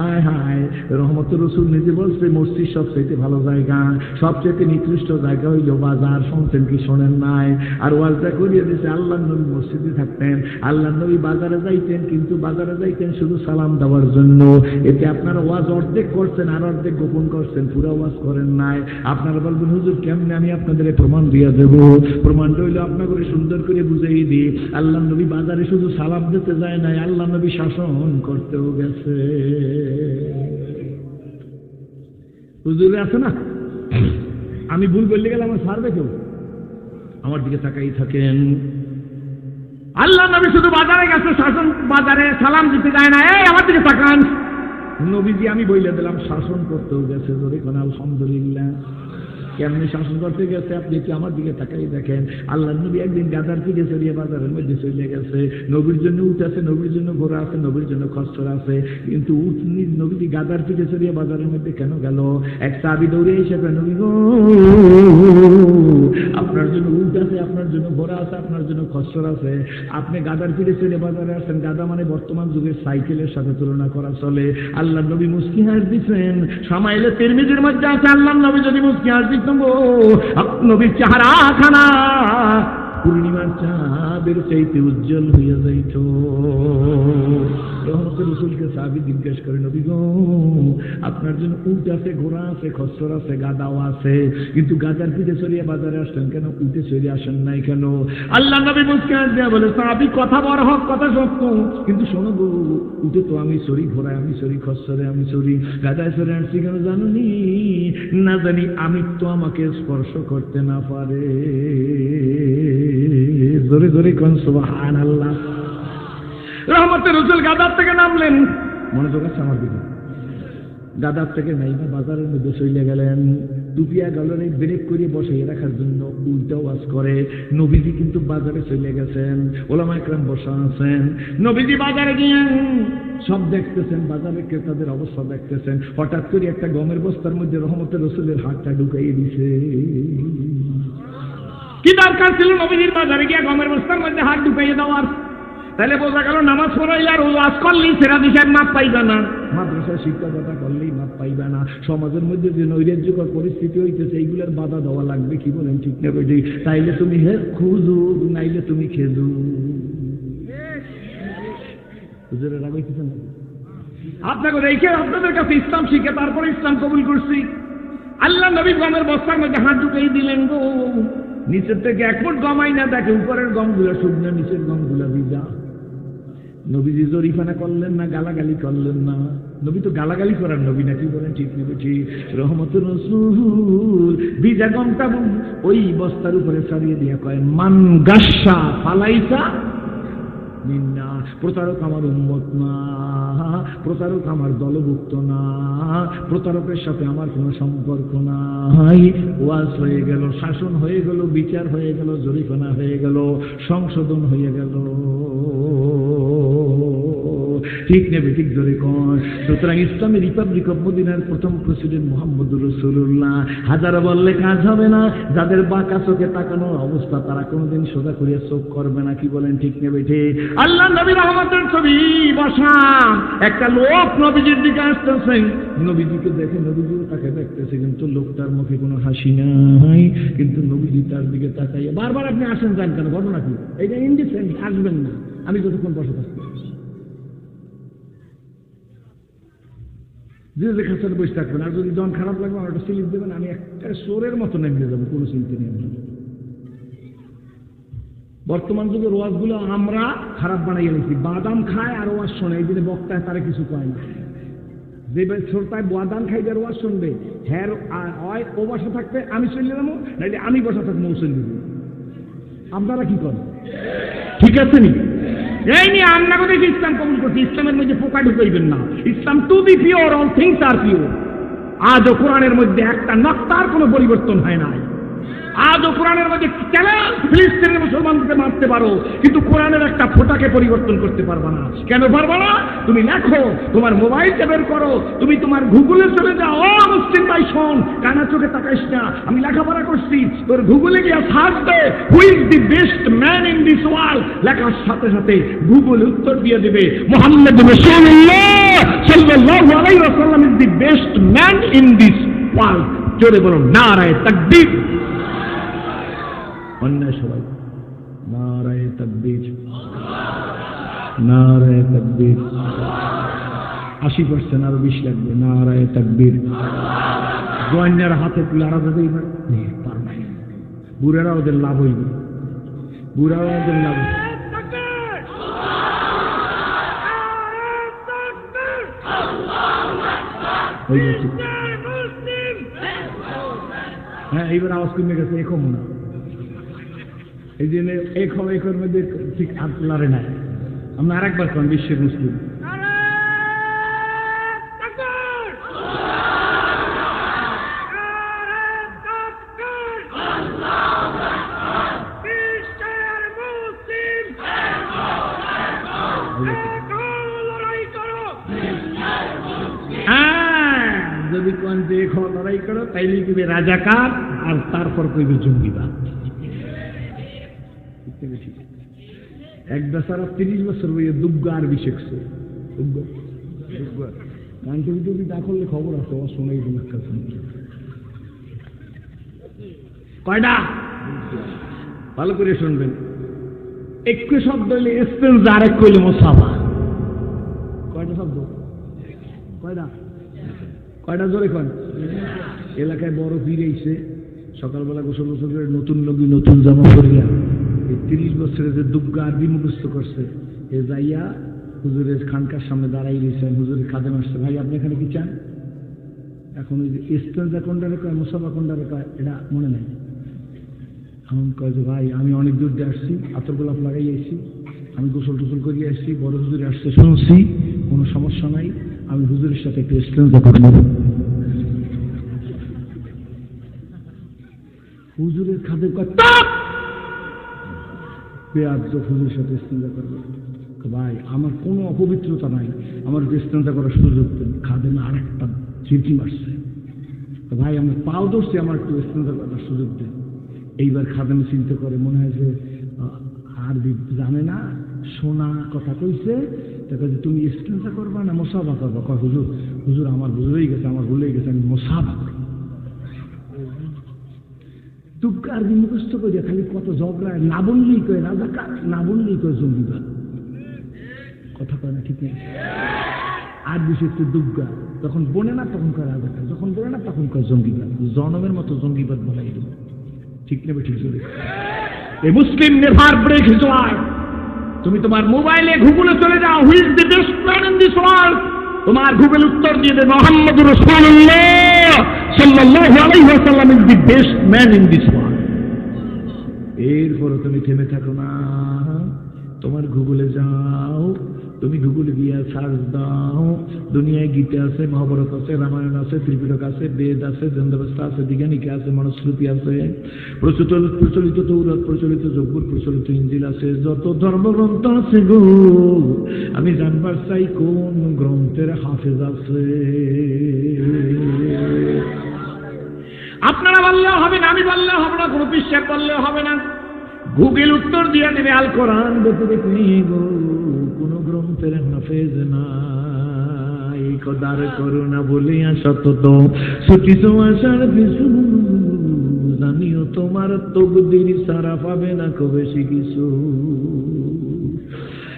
[SPEAKER 1] আয় হায়, রহমতের রাসূল নিজে বলছে মসজিদ সবচেয়ে ভালো জায়গা, সবচেয়ে নিকৃষ্ট জায়গা হইল বাজার। শুনছেন কি শোনেন নাই? আর ওয়াজটা করিয়ে দিয়েছে, আল্লাহর নবী মসজিদে থাকতেন, আল্লাহর নবী বাজারে যাইতেন, কিন্তু বাজারে যাইতেন শুধু সালাম দেওয়ার জন্য। এতে আপনারা ওয়াজ অর্ধেক করছেন আর অর্ধেক গোপন করছেন, পুরো ওয়াজ করেন নাই। আপনারা বলবেন হুজুর কেমনে? আমি আপনাদের প্রমাণ দিয়ে দেব। প্রমাণটা হইল আপনাকে সুন্দর করে বুঝাই দিই, আল্লাহর নবী বাজারে শুধু সালাম দিতে যায় নাই, আল্লাহ নবী শাসন করতেও গেছে। হুজুরে আছে না, আমি ভুল করলে গেলে আমার ছাড়বে কেউ? আমার দিকে তাকাই থাকেন। আল্লাহ নবী শুধু বাজারে গেছে, শাসন, বাজারে সালাম দিতে যায় না। এই আমার দিকে তাকান, নবীজি আমি বইলে দিলাম শাসন করতেও গেছে। ধরে কোন আলহামদুলিল্লাহ। কেমনি শাসন করতে গেছে আপনি একটু আমার দিকে তাকাই দেখেন। আল্লাহ নবী একদিন গাদার পিঠে চড়িয়ে বাজারের মধ্যে চলে গেছে। নবীর জন্য উট আছে, নবীর জন্য ঘোড়া আছে, নবীর জন্য খচ্চর আছে, কিন্তু উট নবীজি গাদার পিঠে চড়িয়ে বাজারের মধ্যে কেন গেল? এক সাহাবী দৌড়ে এসে নবী গো, আপনার জন্য উট আছে, আপনার জন্য ঘোড়া আছে, আপনার জন্য খচ্চর আছে, আপনি গাদার পিঠে চড়ে বাজারে আসছেন। গাদা মানে বর্তমান যুগের সাইকেলের সাথে তুলনা করা চলে। আল্লাহ নবী মুস্কি হাস দিচ্ছেন। সামাইলে তিরমিজির মধ্যে আছে, আল্লাহ নবী যদি মুস্কি হাস দিত, নবীর চেহারা খানা পূর্ণিমার চাঁদের চাইতে উজ্জ্বল হইয়া যাইত। রহমতের রাসূলকে সাহাবী জিজ্ঞেস করে, নবী গো, আপনার জন্য উট আছে, ঘোড়া আছে, খচ্চর আছে, গাদাও আছে, কিন্তু গাদার পিঠে চড়িয়ে বাজারে আসলেন কেন? উঠে চড়ে আসেন নাই কেন? আল্লাহ নবী মুস্কি হাস দিয়া বলে, সাহাবী কথা বড় হক, কথা সত্য, কিন্তু শোনো গো, উঠে তো আমি চড়ি, ঘোড়ায় আমি চড়ি, খচ্চরে আমি চড়ি, গাদায় চড়ে আসছি কেন জানুনি? না জানি আমি তো আমাকে স্পর্শ করতে না পারে। জোরে জোরে কোন সুবহানাল্লাহ। রহমতের রাসূল গাদার থেকে নামলেন, মনোযোগ আছে আমার দিকে, গাদার থেকে নাইবা বাজারের মধ্যে চলে গেলেন। টুপিয়া গলরে ব্রেক করে বসিয়ে রাখার জন্য উল্টা ওয়াজ করে। নবীজি কিন্তু বাজারে চলে গেছেন, ওলামা ইকরাম বসা আছেন। নবীজি বাজারে গিয়েন, সব দেখতেছেন, বাজারে ক্রেতাদের অবস্থা দেখতেছেন। হঠাৎ করে একটা গমের বস্তার মধ্যে রহমতের রাসূলের হাতটা ঢুকাইয়ে দিছে। কি দরকার ছিল নবীজির বাজারে গিয়ে গমের বস্তার মধ্যে হাত ঢুকাইয়ে দেওয়ার? তাহলে বোঝা গেল নামাজ পড়াইলে আর ওয়াজ করলেই সেরাদি সাহেব মাপ পাইবে না, মাদ্রাসায় শিক্ষকতা করলেই মাপ পাইবে না। সমাজের মধ্যে যে নৈরাজ্যকর পরিস্থিতি হইতেছে এইগুলোর বাধা দেওয়া লাগবে, কি বলেন ঠিক না বেটি? তাইলে তুমি খুঁজু, নাইলে তুমি খেজু। আপনাকে রেখে আপনাদের কাছে ইসলাম শিখে তারপরে ইসলাম কবুল করছি। আল্লাহ নবী গমের বস্তার মধ্যে হাত ঢুকেই দিলেন গো, নিচের থেকে এক ফুট গমাই না দেখে উপরের গমগুলো শুকনো, নিচের গমগুলো ভিজা। নবীজি জরিফানা করলেন না, গালাগালি করলেন না। নবী তো গালাগালি করার নবী নাকি, বলেন ঠিক না বেঠি? রহমতুর রাসূল ভিজা গমটা ওই বস্তার উপরে ছড়িয়ে দিয়ে কয়, মান গাসসা ফালাইসা মিন্না, প্রতারক আমার উম্মত না, প্রতারক আমার দলভুক্ত না, প্রতারকের সাথে আমার কোনো সম্পর্ক নাই। ওয়াজ হয়ে গেল, শাসন হয়ে গেল, বিচার হয়ে গেল, জরিমানা হয়ে গেল, সংশোধন হয়ে গেল। ঠিক নেবে ঠিক ধরে কন। সুতরাং ইসলামী রিপাবলিক অফ মদিনার প্রথম প্রেসিডেন্ট মুহাম্মদুর রাসূলুল্লাহ। হাজার বললে কাজ হবে না, যাদের বাঁকা চোখে তাকানোর অবস্থা তারা কোনোদিন সোজা করিয়া চোখ করবে না, কি বলেন ঠিক নেবে ঠিক? আল্লাহ নবী রহমতের ছবি বসা, একটা লোক নবীজির দিকে আসতেছে, নবীজিকে দেখে নবীজিও তাকে দেখতেছে, কিন্তু লোকটার মুখে কোনো হাসি নাই, কিন্তু নবীজি তার দিকে তাকাইয়া বারবার আপনি আসেন যান কেন, ঘটনা কি? এটা ইনডিসেন্ট, আসবেন না, আমি যতক্ষণ বসে থাকবো যে খাঁচার বসে থাকবেন। আর যদি জন খারাপ লাগবে আমার একটা স্লিপ দেবেন, আমি একটা সোরের মতো নেমে যাবো, কোনো চিন্তা নেই। বর্তমান যুগের ওয়াজগুলো আমরা খারাপ বানাইয়া নিচ্ছি, বাদাম খায় আর ওয়াজ শোনে, এই দিনে বক্তায় তারা কিছু কয় না। যে ছোটটায় বাদাম খাই যার ওয়াজ শুনবে, হ্যাঁ হয় ও বসা থাকবে আমি চলে যাবো, নাইলে আমি বসা থাকবো ও চলে যাবো। আপনারা কি করেন? ঠিক আছে নি? এই নিয়ে আমরা কোথায় ইসলাম কবুল করছি, ইসলামের মধ্যে পোকা ঢুকাইবেন না। ইসলাম two B pure, all things are pure. আজও কোরআনের মধ্যে একটা নক্তার কোনো পরিবর্তন হয় নাই। আজও কোরআনের মধ্যে চ্যালেঞ্জ, ফিলিস্তিনের মুসলমানকে মারতে পারো, কিন্তু কোরআনের একটা ফোঁটাকে পরিবর্তন করতে পারবা না। কেন পারবা না? তুমি লেখো, তোমার মোবাইলটা বের করো, তুমি তোমার গুগলে চলে যাও। ও মুসলিম ভাই শোন, কানা চোখে তাকাইস না, আমি লেখাপড়া করছি, তোর গুগলে গিয়ে সার্চ দে who is the best man in this world, লেখার সাথে সাথে গুগল উত্তর দিয়ে দেবে মুহাম্মদ রাসূলুল্লাহ সাল্লাল্লাহু আলাইহি ওয়াসাল্লাম is the best man in this world. জোরে বলো নারায়ে তাকবীর। অন্যায় সবাই নারায়ে তাকবীর, নারায়ে তাকবীর। 80% আরো 20 লাগবে, নারায়ে তাকবীর। জোয়ানরা হাতে তুলে আর যাবে, বুড়ারা ওদের লাভ হইবে, বুড়ারা ওদের লাভ হইবে। হ্যাঁ, এইবার আওয়াজ কমে গেছে, এখন না, এই জন্য এক হবে, একের মধ্যে ঠিক হাত লড়ে নাই। আমরা আর একবার কন, বিশ্বের মুসলিম। যদি কোন যে লড়াই করো তাইলে কইবে রাজাকার, আর তারপর কইবে জঙ্গিবাদ। এক বেচারা 30 বছর বইয়ে দুগ্গা আরবি শিখছে, গানটি না করলে খবর আছে, ও শোনাই কয়টা ভালো করে শুনবেন। একটু শব্দ হইলে এক্সপেন্স, আর এক কইলে মোসাফা। কয়টা শব্দ? কয়টা? কয়টা জোরে কন? এলাকায় বড় ফিরেছে, সকালবেলা গোসল গোসল করে নতুন লগি নতুন জামা পরিয়া এই 30 বছরের যে দুগ্গা আরবি মুখস্থ করছে, এ যাইয়া হুজুরের খানকার সামনে দাঁড়াই রয়েছেন। হুজুরের খাদেম আসছে, ভাই আপনি এখানে কি চান? এখন ওই যে এক্সপেন্সা কোনটারে কয়, মোসাফা কোনটারে কয়, এটা মনে নাই। এখন কয় যে ভাই আমি অনেক দূর দিয়ে আসছি, আতর গোলাপ লাগাই আসছি, আমি গোসল টোসল করিয়ে আসছি, বড় হুজুরে আসছে শুনছি, কোনো সমস্যা নাই, আমি হুজুরের সাথে একটু এক্সপেন্সা করবো। হুজুরের খাদে হুজুরের সাথে ইস্তেঞ্জা করবে। ভাই আমার কোনো অপবিত্রতা নাই, আমার ইস্তেঞ্জা করার সুযোগ দেন। খাদেমে আর একটা চিঠি মারছে, ভাই আমার পাও ধরছে, আমার একটু ইস্তেঞ্জা করার সুযোগ দেন। এইবার খাদেমে চিন্তা করে, মনে হয় যে আরবি জানে না,
[SPEAKER 2] শোনা কথা কইছে, তুমি ইস্তেঞ্জা করবা না মুসাফা করবা? কয় হুজুর, হুজুর আমার ভুলেই গেছে, আমার ভুলেই গেছে, আমি মুসাফা করব। তুক আরবি মুখস্থ করে খালি কত ঝগড়া, না বললেই কয় রাজাকার, না বললেই কয় জঙ্গিবাদ। কথা কয় না, ঠিক নেই? আর বিষয় একটু দুর্গা, যখন বনে না তখন কয় রাজাকার, যখন বলে না তখন কয় জঙ্গিবাদ। জনমের মতো জঙ্গিবাদ বলাই দেব, ঠিক নেবে? ঠিক চলে। এ মুসলিম নেভার ব্রেক হিজ ওয়ার্ড। তুমি তোমার মোবাইলে গুগলে চলে যাও, who is the best man in this world, তোমার গুগল উত্তর দিয়ে দেবে মুহাম্মদুর রাসূলুল্লাহ সাল্লাল্লাহু আলাইহি ওয়াসাল্লাম is the best man in this world. এরপরে তুমি থেমে থাকো না, তোমার গুগলে যাও, তুমি গুগলে গিয়া সার্চ দাও, দুনিয়ায় গীতা আছে, মহাভারত আছে, রামায়ণ আছে, ত্রিপিটক আছে, বেদ আছে, জন্দাবস্থা আছে, দিগানিকা আছে, মনুস্মৃতি আছে, প্রচলিত তৌরাত, প্রচলিত জব্বুর, প্রচলিত ইনজিল আছে, যত ধর্মগ্রন্থ আছে গো, আমি জানবার চাই কোন গ্রন্থের হাফেজ আছে। আপনারা বললেও হবে না, আমি বললেও হবে না, কোনো বিশ্বাস বললেও হবে না, গুগল উত্তর দিয়ে দেবে আল কোরআন ব্যতিরেক নেই গো, কোন গ্রন্থের হাফেজ নাই। খোদার করুণা বলিয়া সতত ছুটিছ আশার পিছু, জানিও তোমার তকদির সারা পাবে না কবে কিছু।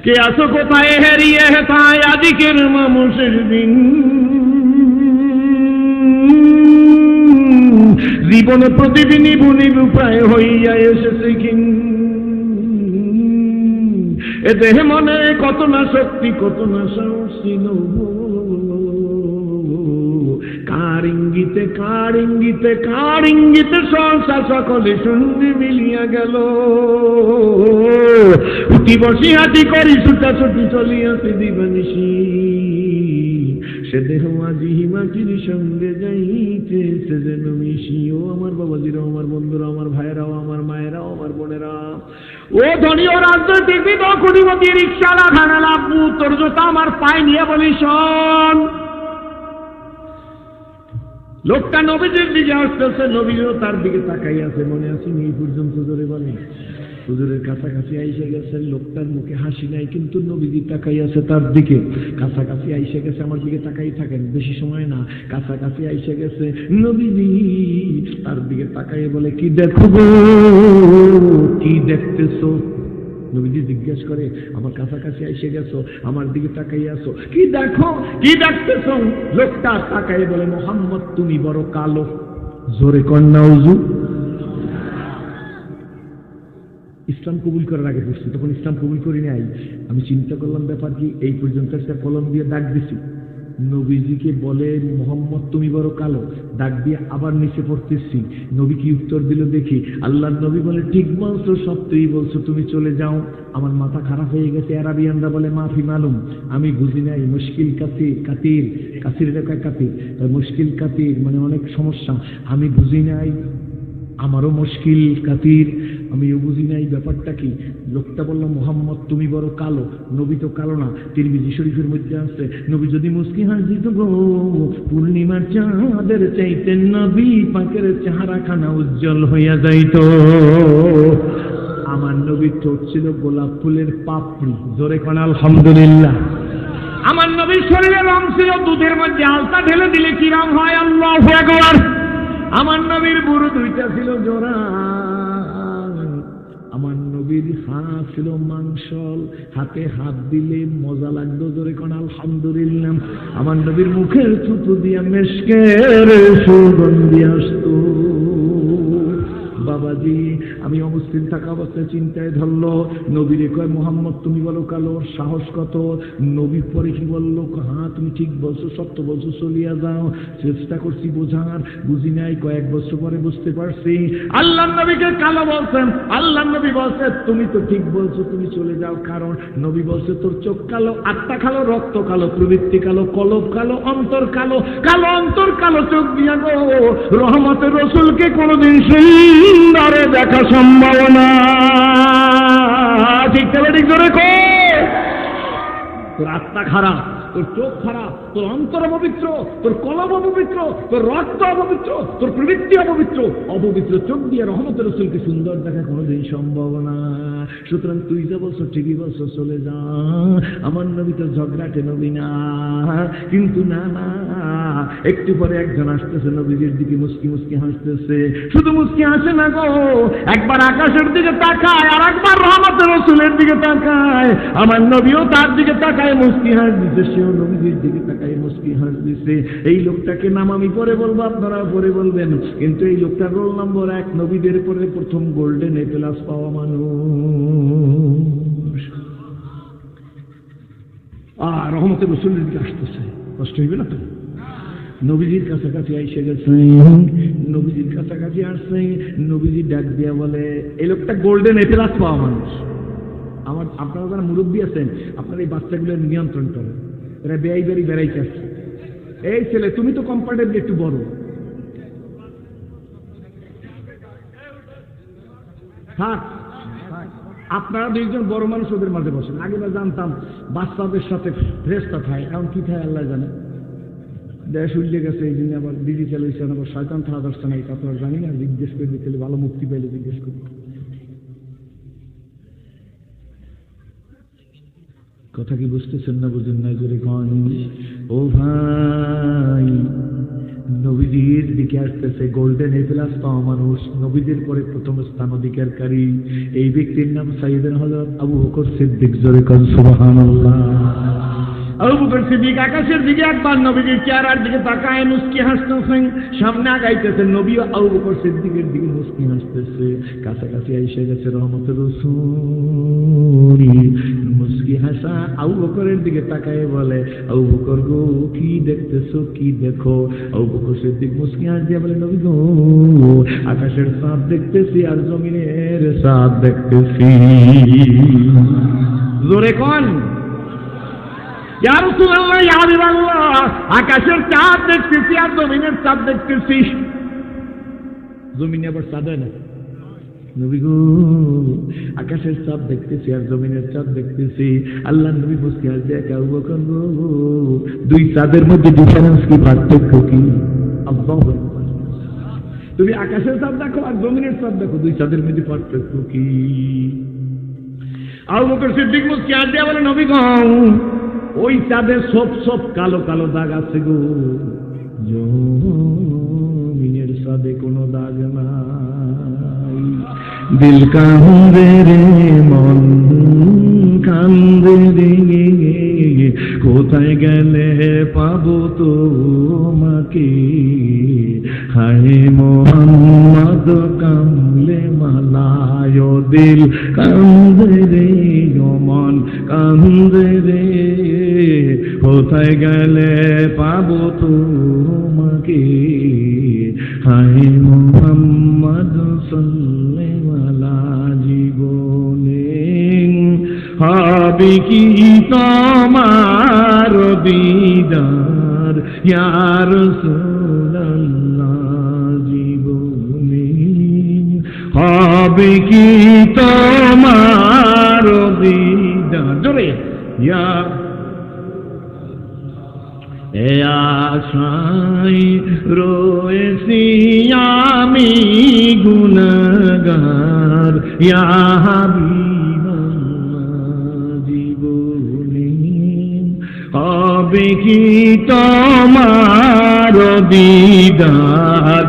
[SPEAKER 2] কে আছো কোথায় হেরিয়ে হেতায় আজকের মানুষের দিন, জীবনে প্রতিদিনই বুনি উপায় হইয়া এসেছে কিন, এ দেহে মনে কত না শক্তি, কত না সাহস ছিল, কার ইঙ্গিতে কার ইঙ্গিতে কার ইঙ্গিতে সংসার সকলে শুনতে মিলিয়া গেল, উঠি বসি হাঁটি করি ছুটাছুটি চলিয়াছে দিবানিশি, সে দেহ আজি মাটির সঙ্গে যাইতেছে যেন মিশি। ও আমার বাবাজিরাও, আমার বন্ধুরাও, আমার ভাইয়েরাও, আমার মায়েরাও, আমার বোনেরা, ও ধনী ও রাজনৈতিক কোটিপতি রিক্সাওয়ালা ধানালা তোর জোতা আমার পায়ে নিয়ে বলি শোন, লোকটা নবীজির দিকে আসতেছে, নবীও তার দিকে তাকাই আছে, মনে আছে এই পর্যন্ত ধরে বলে হুজুরের কাছাকাছি আইসে গেছে, লোকটার মুখে হাসি নাই, কিন্তু নবীজি তাকাই আছে তার দিকে, কাছাকাছি আইসে গেছে, আমার দিকে তাকাই থাকেন, বেশি সময় না, কাছাকাছি আইসে গেছে, নবীজি তার দিকে তাকাই বলে কি দেখো গো, কি দেখতেছো? নবীজি জিজ্ঞেস করে, আমার কাছাকাছি আইসে গেছো, আমার দিকে তাকাই আছো, কি দেখো, কি দেখতেছো? লোকটা তাকাই বলে মুহাম্মদ তুমি বড় কালো। জোরে কন্যা হুজুর। ইসলাম কবুল করার আগে বসছি, তখন ইসলাম কবুল করি নাই, আমি চিন্তা করলাম ব্যাপার কি, এই পর্যন্ত একটা কলম দিয়ে দাগ দিছি, নবীজিকে বলে মুহাম্মদ তুমি বড় কালো, ডাক দিয়ে আবার নিচে পড়তেছি, নবী কি উত্তর দিল দেখি, আল্লাহর নবী বলে ঠিক বলছো, সত্যিই বলছো, তুমি চলে যাও। আমার মাথা খারাপ হয়ে গেছে, আরাবিয়ানরা বলে মাফি মালুম, আমি বুঝি নাই, মুশকিল কাতির, কাতির কাতির রেখায় কাতির, মুশকিল কাতির মানে অনেক সমস্যা, আমি বুঝি নাই, আমারও মুশকিল কাতির, আমিও বুঝি নাই ব্যাপারটা কি। লোকটা বলল মুহাম্মদ তুমি বড় কালো, নবী তো কালো না, তিরমিজি শরীফের মধ্যে আছে, নবী যদি মুস্কি হাসিত গো, পূর্ণিমার চাঁদের চাইতে নবী পাকের চেহারা খানা উজ্জ্বল হইয়া যাইত। আমার নবীর ঠোঁট ছিল গোলাপ ফুলের পাপড়ি। জোরে কোন আলহামদুলিল্লাহ। আমার নবীর শরীরের রং ছিল দুধের মধ্যে আলতা ঢেলে দিলে কি রং হয়, আল্লাহু আকবার। আমার নবীর বুড়ো দুইটা ছিল জোড়া, আমার নবীর হাত ছিল মাংসল, হাতে হাত দিলে মজা লাগতো। জোরে কোন আলহামদুলিল্লাহ। আমার নবীর মুখের থুতু দিয়া মেশকের সুগন্ধি আসতো। বাবাজি আমি অমুসলিম থাকা অবস্থায় চিন্তায় ধরলো, নবীরে কয় মুহাম্মদ তুমি বলো কালো, সাহস কত? নবী পরে কি বললো, হ্যাঁ তুমি ঠিক বলছো, সত্য বলছো, চলিয়া যাও। চেষ্টা করছি বোঝার, বুঝি নাই, কয়েক বছর পরে বুঝতে পারছি আল্লাহ নবীকে কালো বলছেন। আল্লাহ নবী বলছে তুমি তো ঠিক বলছো, তুমি চলে যাও। কারণ নবী বলছে তোর চোখ কালো, আত্মা কালো, রক্ত কালো, প্রবৃত্তি কালো, কলব কালো, অন্তর কালো, কালো অন্তর কালো চোখ দিয়া গো রহমতের রসুলকে কোনোদিন সুন্দরে দেখা সম্ভাবনা। ঠিক তবে ঠিক ধরে
[SPEAKER 1] তোর আত্মা খারাপ, তোর চোখ খারাপ, তোর অন্তর অপবিত্র, তোর কলম অপবিত্র, তোর রক্ত অপবিত্র, তোর প্রবৃত্তি অপবিত্র। অপবিত্র চোখ দিয়ে রহমতের রাসূলকে সুন্দর দেখা কোনোদিন সম্ভব না। সুতরাং তুই যা বলছো ঠিকই বলছো, চলে যা, আমার নবী তো ঝগড়াটে নবী না। কিন্তু না না, একটু পরে একজন আসতেছে নবীজির দিকে, মুস্কি মুস্কি হাসতেছে। শুধু মুস্কি হাসে না গো, একবার আকাশের দিকে তাকায় আর একবার রহমতের রাসূলের দিকে তাকায়। আমার নবীও তার দিকে তাকায়, মুস্কি হাস দিছে, সেও নবীজির দিকে তাকায়, মুস্কি হাস দিছে। এই লোকটাকে নাম আমি পরে বলবো, আপনারা পরে বলবেন, কিন্তু এই লোকটার রোল নম্বর 1, নবীদের পরে প্রথম গোল্ডেন এ প্লাস পাওয়া মানুষ। আর রহমতের রাসূলের দিকে আসতেছে, কষ্ট হইবে না তো? নবীজির কাছাকাছি এসে গেছে, নবীজির কাছাকাছি আসছে, নবীজি ডাক দিয়া বলে, এই লোকটা গোল্ডেন এ প্লাস পাওয়া মানুষ। আপনারা যারা মুরব্বী আছেন, আপনারা এই বাচ্চাগুলোর নিয়ন্ত্রণ করেন, এরা বেড়াইতে আসছে। এই ছেলে, তুমি তো কম্পারেটিভলি একটু বড়, থাক, আপনারা দুইজন বড় মানুষ ওদের মাঝে বসেন। আগে না জানতাম বাচ্চাদের সাথে ফেরেশতা থাকে, এখন কি থাকে আল্লাহ জানে। দেশ উল্লে গেছে, এই জন্য আবার ডিজিটাল হয়েছে, আবার শয়তান থাকা দর্শন, এই কথা জানি না, জিজ্ঞেস করে দিতে ভালো মুক্তি পাইলে জিজ্ঞেস করি। কথা কি বুঝতেছেন না? বুঝেন না? জোরে কন। ও ভাই, নবীজির দিকে আসতেছে গোল্ডেন এ প্লাস পাওয়া মানুষ, নবীদের পরে প্রথম স্থান অধিকারী। এই ব্যক্তির নাম সাইয়েদনা হযরত আবু বকর সিদ্দিক। জোরে কন সুবহানাল্লাহ। আবু বকর সিদ্দিক আকাশের দিকে একবার নবীজির চেহারার দিকে তাকায়, মুস্কি হাসতেছেন। সামনে আগাইতেছেন, নবীও আবু বকর সিদ্দিকের দিকে মুস্কি হাসতেছে। কাছাকাছি এসে গেছে রহমতের রাসূল। মুস্কি হাসা আবু বকরের দিকে তাকায় বলে, আবু বকর গো, কি দেখতেছো? কি দেখো? আবু বকর সিদ্দিক মুস্কি হাস দিয়ে বলে, নবী গো, আকাশের চাঁদ দেখতেছি আর জমিনের চাঁদ দেখতেছি। জোরে কোন ইয়া রাসূলুল্লাহ, ইয়া হাবিবাল্লাহ, আকাশের চাঁদ দেখতেছি আর জমিনের চাঁদ দেখতেছি। জমিনে আবার চাঁদ হয় না। নবী গো, আকাশের চাঁদ দেখতেছি আর জমিনের চাঁদ দেখতেছি। আল্লাহ নবী মুস্কি হাসি দিয়ে, আবু বকর গো, দুই চাঁদের মধ্যে ডিফারেন্স কি, পার্থক্য কি? আল্লাহু আকবার। তুমি আকাশের চাঁদ দেখো আর জমিনের চাঁদ দেখো, দুই চাঁদের মধ্যে পার্থক্য কি? আবু বকর সিদ্দিক মুস্কি হাসি দিয়ে বলে, নবী গো, ওই চাঁদের সব কালো কালো দাগ আছে গো, জমিনের চাঁদে কোনো দাগ নাই। দিল কান্দে রে, মন কান্দে রে, কোথায় গেলে পাবো তোমাকে? হায় মোহাম্মদ কামলে মালায়, দিল কান্দে রে, মন কান্দে রে, কোথায় গেলে পাবো তোমাকে? হায় মোহাম্মদ সাল্লাল্লাহু জীবনে হবে কি তোমার দিদার ইয়া রাসূলুল্লাহ, জীবনে হবে কি তোমার দিদার। জোরে ইয়া এ আশায় রয়েছি আমি গুনাহগার, ইয়া হাবিবাল্লাহ, জীবনে হবে কি তোমার দিদার।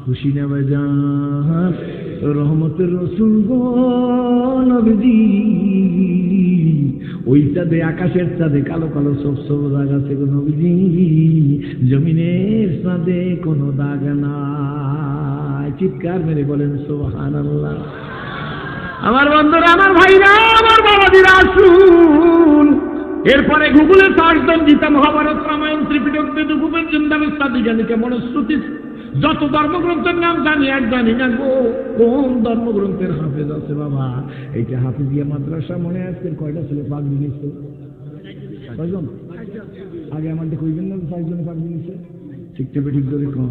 [SPEAKER 1] খুশি না বাজার রহমতের রাসূল গো নবীজি, ওই চাঁদে, আকাশের চাঁদে কালো কালো সব দাগ আছে গো নবীজি, জমিনের চাঁদে কোনো দাগ নাই। চিৎকার মেরে বলেন সুবহানাল্লাহ। আমার বন্ধুরা, আমার ভাইরা, আমার বাবাজিরা, আসুন এরপরে গুগলে সার্চ দেন গীতা, মহাভারত, রামায়ণ, ত্রিপিটক, বেদ, উপবেদ, জিন্দাবিস্তার বিজ্ঞানীকে মনুস্মৃতি, যত ধর্মগ্রন্থের নাম জানি আর জানি না গো, কোন ধর্মগ্রন্থের হাফেজ আছে বাবা? এইটা হাফিজিয়া মাদ্রাসা মনে আছে কয়টা ছেলে পাগড়ি নিচ্ছে? কয়জন? আগে আমার কইবেন না 5 জনে পাগড়ি নিচ্ছে? ঠিক ঠিক ধরে কন।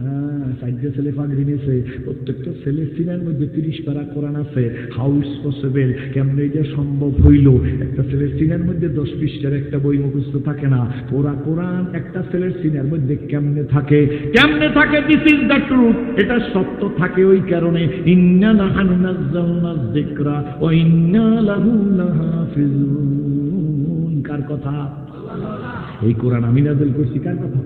[SPEAKER 1] হ্যাঁ, 4 ছেলে পাগড়ি নিয়েছে, প্রত্যেকটা ছেলের সিনার মধ্যে 30 পারা কোরআন আছে। হাউ ইজ পসিবল, কেমনে এটা সম্ভব হইল? একটা ছেলের সিনার মধ্যে 10 পৃষ্ঠার একটা বই মুখস্থ থাকে না, পুরা কোরআন একটা ছেলের সিনার মধ্যে কেমনে থাকে? কেমনে থাকে? দিস ইজ দ্য ট্রুথ, এটা সত্য থাকে ওই কারণে। ইন্না নাহনু নাযালনা যিকরা ওয়া ইন্না লাহু লাহাফিজুন। কার কথা? এই কোরআন আমি নাযিল করছি। কার কথা?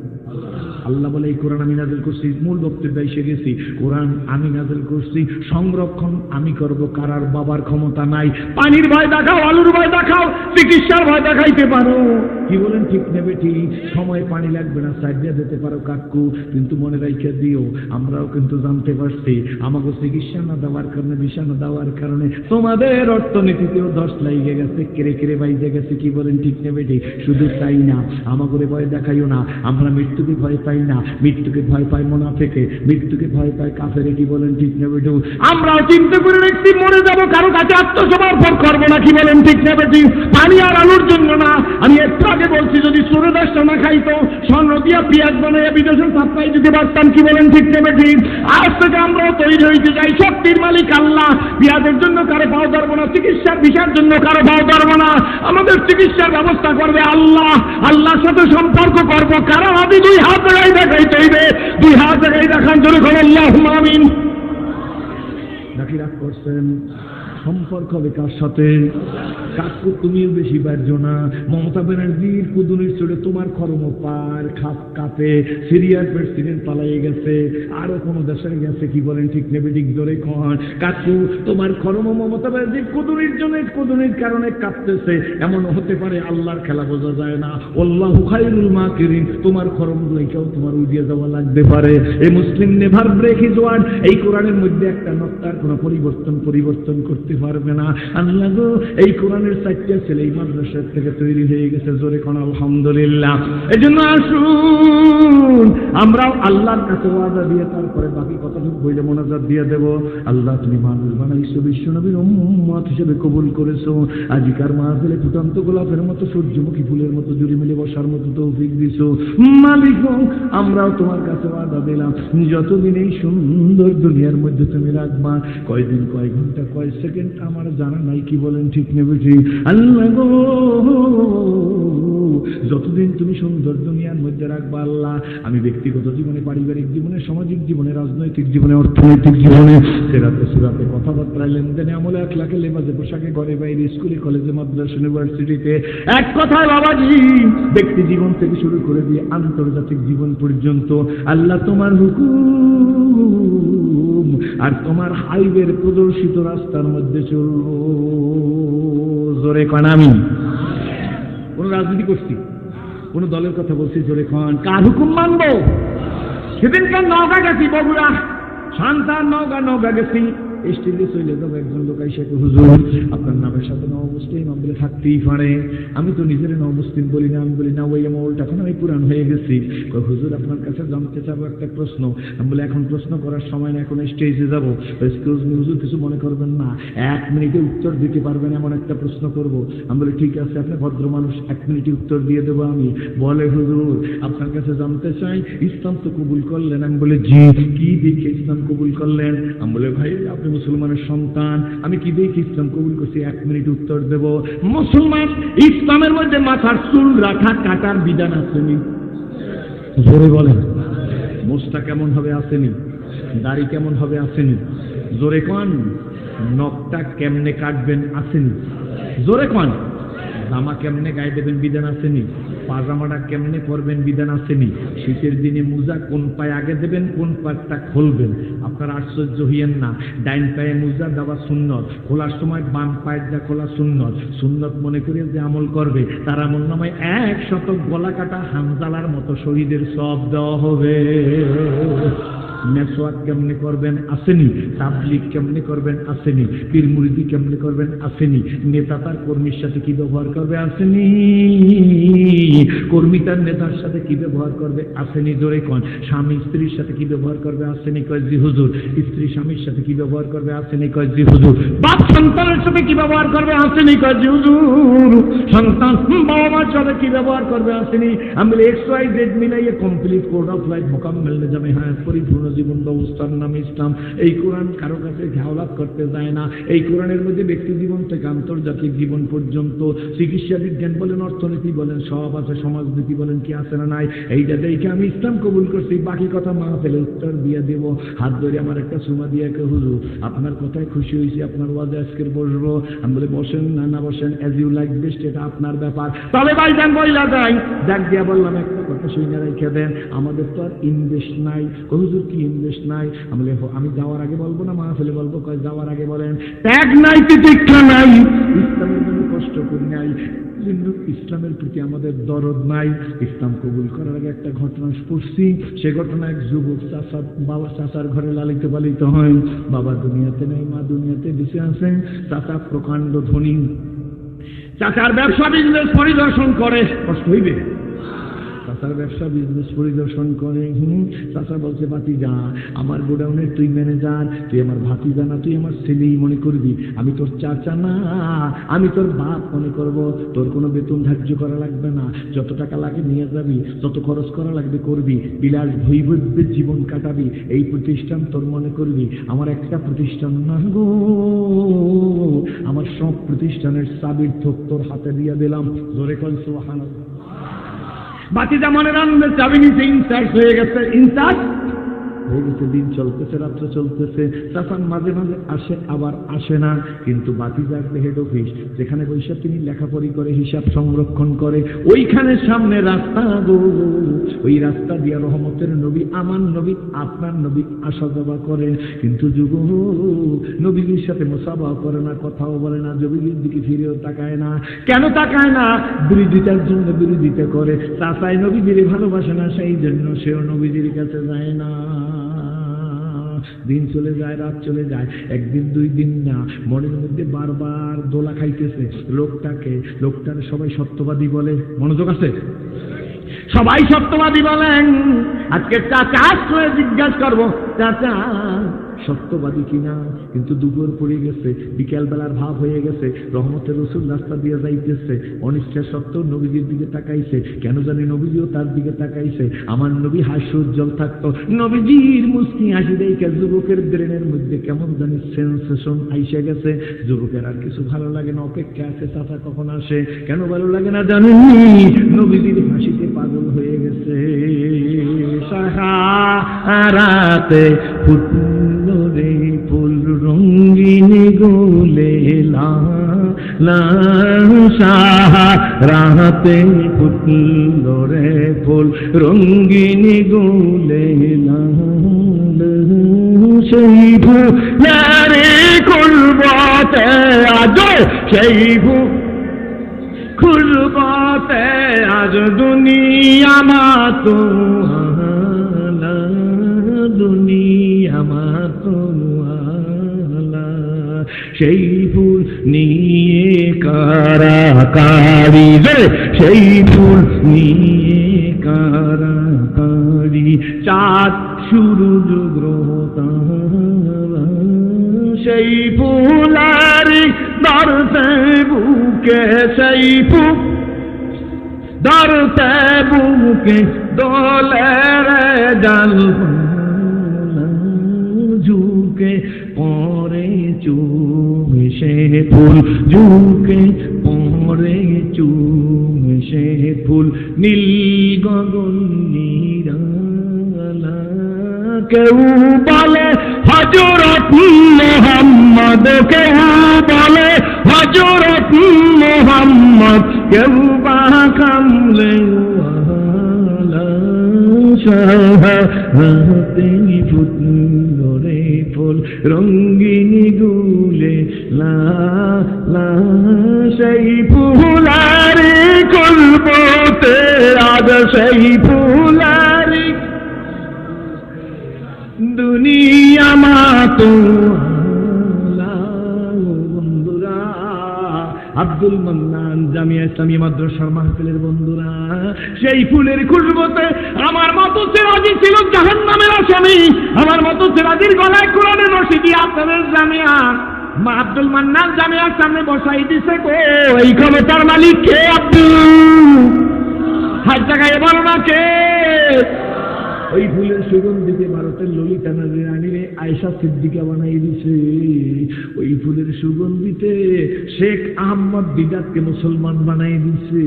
[SPEAKER 1] আল্লাহ বলে এই কোরআন আমি নাযিল করছি। মূল বক্তব্যে এসে গেছি। কোরআন আমি নাযিল করছি, সংরক্ষণ আমি করব। কারার বাবার ক্ষমতা নাই। পানির ভয় দেখাও, আলুর ভয় দেখাও, চিকিৎসার ভয় দেখাইতে পারো, কি বলেন ঠিক নেবে ঠিক, সময় পানি লাগবে না, সাইডে যেতে পারো কাকু, কিন্তু মনে রাইখা দিও আমরাও কিন্তু জানতে পারছি আমাকে চিকিৎসা না দেওয়ার কারণে, বিষা না দেওয়ার কারণে তোমাদের অর্থনীতিতেও ধস লাগিয়ে গেছে, কেড়ে কেড়ে বাইরে গেছে, কি বলেন ঠিক নেবে ঠিক। শুধু তাই না, আমাকে ভয় দেখাইও না, আমরা মৃত্যুকে ভয় পাই না, মৃত্যুকে ভয় পাই মুনাফিকে, মৃত্যুকে ভয় পাই কাফেরে, কি বলেন ঠিক নেবে ঠিক। আমরাও চিন্তা করে রেখেছি মরে যাবো, কারো কাছে আত্মসমর্পণ করবো না, কি বলেন ঠিক নেবে ঠিক। পানি আর আলুর জন্য না, আমি একটু আগে বলছি যদি চোরে দশটা না খাইতো, স্বর্ণ দিয়া পেঁয়াজ বানাইয়া বিদেশের সাপ্লাই দিতে পারতাম, কি বলেন ঠিক নেবে ঠিক। আজ থেকে আমরাও তৈরি হইতে যাই, শক্তির মালিক আল্লাহ। পেঁয়াজের জন্য কারো পাও ধরবো না, চিকিৎসার বিষয়ের জন্য কারো পাও ধরবো না, আমাদের চিকিৎসার ব্যবস্থা করবে আল্লাহ। আল্লাহর সাথে সম্পর্ক করবো, কারো আদি 2 হাত জায়গায় দেখাইতে হইবে, 2 হাত জায়গায় দেখান জন্য করে আল্লাহুম্মা আমিন। নাকি রাগ করছেন? সম্পর্ক হবে কার সাথে? কাকু তুমিও বেশি বাড়ছো না, মমতা ব্যানার্জির কুদুনির চড়ে তোমার খরম পার খাপ কাঁপে, সিরিয়ার প্রেসিডেন্ট পালাইয়ে গেছে, আরো কোনো দেশে গেছে, কি বলেন ঠিক নেবে ঠিক জোরে খন। কাকু তোমার খরম মমতা ব্যানার্জির কুদুনির জন্য, কুদুনির কারণে কাঁপতেছে, এমন হতে পারে আল্লাহর খেলা বোঝা যায় না। আল্লাহু খায়রুল মাকিরিন, তোমার খরম লইকাও তোমার উড়িয়ে যাওয়া লাগতে পারে। এই মুসলিম নেভার ব্রেক হিজ ওয়ার্ড, এই কোরআনের মধ্যে একটা নকতার কোনো পরিবর্তন করতে পারবে না। আল্লাহ গো, এই কোরআনের 4টা ছেলে এই মাদ্রাসার থেকে তৈরি হয়ে গেছে, জোরে কোন আলহামদুলিল্লাহ। এই জন্য আসুন আমরাও আল্লাহর কাছে ওয়াদা দিয়ে তারপরে বাকি কথাটুকু বইলে মোনাজাত দিয়ে দেব। আল্লাহ তুমি মানুষ বানাইছো, বিশ্ব নবীর উম্মত হিসেবে কবুল করেছো, আজিকার মাহফিলে ফুটন্ত গোলাপের মতো, সূর্যমুখী ফুলের মতো জুড়ে মিলে বসার মতো তৌফিক দিছো। মালিক আমরাও তোমার কাছে ওয়াদা দিলাম, যতদিন এই সুন্দর দুনিয়ার মধ্যে তুমি রাখবা, কয়দিন, কয় ঘন্টা, কয় সেকেন্ড আমার জানা নাই, কি বলেন ঠিক নেবে ঠিক। আল্লাহ গো, যতদিন তুমি সুন্দর দুনিয়ার মধ্যে রাখবা আল্লাহ, আমি ব্যক্তিগত জীবনে, পারিবারিক জীবনে, সামাজিক জীবনে, রাজনৈতিক জীবনে, অর্থনৈতিক জীবনে, সেরাতে সুরাতে, কথাবার্তায়, লেনদেনে, আমলে, আখলাকে, লেবাসে, পোশাকে, ঘরে বাইরে, স্কুলে, কলেজে, মাদ্রাসা, ইউনিভার্সিটিতে, এক কথায় বাবাজি, ব্যক্তি জীবন থেকে শুরু করে দিয়ে আন্তর্জাতিক জীবন পর্যন্ত আল্লাহ তোমার হুকুম আর তোমার হাইওয়ের প্রদর্শিত রাস্তার মধ্যে চলবো। জোরে কন আমি। কোন রাজনীতি করছি, কোন দলের কথা বলছি, জোরে কন কার হুকুম মানবো? সেদিনকার নওগাঁ গেছি, বগুড়া সন্তান নওগাঁ গেছি, স্টেজে চলে যাবো, একজন লোক এসে হুজুর আপনার নামের সাথে নবমুসলিম বলে থাকতেই পারে। আমি তো নিজের নবমুসলিম বলি না, আমি বলি না ওই আমলটা, এখন আমি পুরান হয়ে গেছি। হুজুর আপনার কাছে জানতে চাবো একটা প্রশ্ন। আমি বলি এখন প্রশ্ন করার সময় না, এখন স্টেজে যাবো। এক্সকিউজ মি হুজুর, কিছু মনে করবেন না, 1 মিনিটে উত্তর দিতে পারবেন এমন একটা প্রশ্ন করব। আমি বলি ঠিক আছে, আপনি ভদ্র মানুষ, 1 মিনিটে উত্তর দিয়ে দেবো আমি। বলে হুজুর আপনার কাছে জানতে চাই ইসলাম তো কবুল করলেন। আমি বলি জি, কি দেখে ইসলাম কবুল করলেন? আমি বলে ভাই আপনি মুসলমানের সন্তান, আমি কি দেখে ইসলাম কবুল করছি, 1 মিনিট উত্তর দেব। মুসলমান ইসলামের মধ্যে মাথার চুল রাখা কাটার বিধান আসেনি, জোরে বলেন। মোষটা কেমন হবে আসেনি, দাড়ি কেমন হবে আসেনি, জোরে কন। নখটা কেমনে কাটবেন আসেনি, জোরে কন। জামা কেমনে গায়ে দেবেন বিধান আসেনি, পাজামাটা কেমনে পরবেন বিধান আসেনি, শীতের দিনে মোজা কোন পায়ে আগে দেবেন, কোন পাটা খুলবেন। আপনারা আশ্চর্য হইয়েন না, ডাইন পায়ে মোজা দেওয়া সুন্নত, খোলার সময় বাম পায়েরটা খোলা সুন্নত। সুন্নত মনে করে যে আমল করবে তার আমল নামায় 100 গলা কাটা হামজালার মতো শহীদের সব দেওয়া হবে। মেসওয়াক কেমনে করবেন আসেনি, তাবলীগ কেমনে করবেন আসেনি, পীর মুরিদি কেমনে করবেন আসেনি, নেতা তার কর্মীর সাথে কি ব্যবহার করবে আসেনি, কর্মী তার নেতার সাথে কি ব্যবহার করবে আসেনি, জোরে কোন, স্বামী স্ত্রীর সাথে কি ব্যবহার করবে আসেনি, কয় জি হুজুর, স্ত্রী স্বামীর সাথে কি ব্যবহার করবে আসেনি, কয় জি হুজুর, বাপ সন্তানের সাথে কি ব্যবহার করবে আসেনি, কয় জি হুজুর, সন্তান বাবা মার সাথে কি ব্যবহার করবে আসেনি। আমি XYZ মিলাইয়ে complete code of life Mokammel নিজামে হায়াত পরিপূর্ণ জীবন ব্যবস্থার নামে ইসলাম। এই কোরআন কারো কাছে ঘাওলাত করতে যায় না। এই কোরআনের মধ্যে ব্যক্তি জীবন থেকে আন্তর্জাতিক জীবন পর্যন্ত চিকিৎসা বিজ্ঞান বলেন, অর্থনীতি বলেন, সব আছে, সমাজনীতি বলেন, কি আছে না নাই। এইটা দেখে আমি ইসলাম কবুল করছি, বাকি কথা মা ফেলে উত্তর দিয়ে দেব। হাত ধরে আমার একটা সুমা দিয়ে কে হুজুর আপনার কথায় খুশি হয়েছি, আপনার ওয়াজে আজকের বসবো। আমি বলে বসেন না, না বসেন, অ্যাজ ইউ লাইক বেস্ট, এটা আপনার ব্যাপার। তবে ভাইজান বইলা যাই, ডাক দিয়া বললাম একটা কথা শুনে রেখে দেন, আমাদের তো আর ইনভেস্ট নাই। হুজুর কি ইনভেস্ট নাই? আমি যাওয়ার আগে বলবো না মাহফিলে বলবো? কয় যাওয়ার আগে বলেন। ত্যাগ নাই, তিতিক্ষা নাই, ইসলামের জন্য কষ্ট করি নাই, কিন্তু ইসলামের প্রতি আমাদের দরদ নাই। ইসলাম কবুল করার আগে একটা ঘটনা পড়ছি, সে ঘটনা এক যুবক চাচা, বাবা চাচার ঘরে লালিত পালিত হয়। বাবা দুনিয়াতে নেই, মা দুনিয়াতে বেঁচে আছে। চাচা প্রকাণ্ড ধনী, চাচার ব্যবসা বিজনেস পরিদর্শন করে, কষ্ট হইবে। চাচার ব্যবসা বিজনেস পরিদর্শন করে, চাচা বলছে ভাতিজা আমার গোডাউনের তুই ম্যানেজার, তুই আমার ভাতিজা না, তুই আমার ছেলেই মনে করবি, আমি তোর চাচা না, আমি তোর বাপ মনে করব। তোর কোনো বেতন ধার্য করা লাগবে না, যত টাকা লাগে নিয়ে যাবি, যত খরচ করা লাগবে করবি, বিলাস ভৈবব্যের জীবন কাটাবি, এই প্রতিষ্ঠান তোর মনে করবি। আমার একটা প্রতিষ্ঠান না গো, আমার সব প্রতিষ্ঠানের চাবির থোক তোর হাতে দিয়ে দিলাম। জোরে কল সুবহানাল্লাহ। বাতিজা মনের আনন্দের চাবি নিচে ইনচার্জ হয়ে গেছে, ইনচার্জ হয়ে গেছে। দিন চলতেছে, রাত্র চলতেছে, চাচান মাঝে মাঝে আসে আবার আসে না, কিন্তু বাতিজা একটা হেড অফিস, যেখানে বৈশা তিনি লেখাপড়ি করে, হিসাব সংরক্ষণ করে, ওইখানে সামনে রাস্তা গো, ওই রাস্তা দিয়া রহমতের নবী, আমার নবী, আপনার নবী আসা যাওয়া করে, কিন্তু যুগ নবীর সাথে মুসাফা করে না, কথাও বলে না, নবীর দিকে ফিরেও তাকায় না। কেন তাকায় না? বিরোধিতার জন্য বিরোধিতা করে। চাচাই নবীজির ভালোবাসে না, সেই জন্য সেও নবীজির কাছে যায় না। দিন চলে যায়, রাত চলে যায়, একদিন দুই দিন না, মনের মধ্যে বারবার দোলা খাইতেছে। লোকটার সবাই সত্যবাদী বলে, মনোযোগ আছে, সবাই সত্যবাদী বলেন। আজকে চাচা আশ্রয়ে জিজ্ঞাসা করবো, চাচা সত্যবাদী কিনা? কিন্তু দুপুর পড়ে গেছে, বিকেল বেলার ভাব হয়ে গেছে, রহমতের রসুল রাস্তা দিয়ে যাইতেছে, অনিষ্টের সত্ত্বেও নবীজির দিকে তাকাইছে। কেন জানি নবীজিও তার দিকে তাকাইছে। আমার নবী হাস্য উজ্জ্বল থাকতো, নবীজির মুস্কি হাসি দেখে যুবকের ব্রেনের মধ্যে কেমন জানি সেন্সেশন আইসে গেছে। যুবকের আর কিছু ভালো লাগে না, অপেক্ষা আছে চাচা কখন আসে। কেন ভালো লাগে না জানি, নবীজির হাসিতে পাগল হয়ে গেছে। সাহারাতে ফুটলো রে ফুল রঙিন গোলে লা, সাহারাতে ফুটলো রে ফুল রঙিন গোলে লাল, সেই ফুলারে খুলবতে আজ, সেই খুলবতে আজ দুনিয়া মাতোয়ালা, দুনিয়া মাতোয়ালা, সেই ফুল নিয়ে কারাকারি, সেই ফুল নিয়ে কারাকারি, চাঁদ সূরজ গ্রহ তারা, সেই ফুলারি ধরতে বুকে, সেই ফুল ধরতে বুকে দোলে রে জাল, ঝুঁকে পরে চুমে সে ফুল, ঝুঁকে পরে চুমে সে ফুল, নীল গগন নিরালা। কেউ বলে হযরত মুহাম্মদ, কেউ বলে হযরত মুহাম্মদ, কেউ বা কামলে ওয়ালা, সাহারাতে ফুটলো রে ফুল রঙিন গুলে লা, সেই ফুলারি খুলবতে আজ, সেই ফুলারি বন্ধুরা, আব্দুল মান্নান জামিয়া ইসলামিয়া মাদ্রাসার মাহফিলের বন্ধুরা, সেই ফুলের খুশবুতে আমার মতো সিরাজি ছিল জাহান্নামের আসামি, আমার মতো সিরাজির গলায় কোরআনের রশি দিয়ে আপনাদের জামিয়া আব্দুল মান্নান জামিয়ার সামনে বসাই দিছে গো। এই ক্ষমতার মালিক কে? আব্দুল হাত জায়গায় বলো না কে? ওই ফুলের সুগন্ধিতে ভারতের ললিতা রানীরে আয়েশা সিদ্দিকা বানাই দিছে। ওই ফুলের সুগন্ধিতে শেখ আহমদ দিদাতকে মুসলমান বানাই দিছে।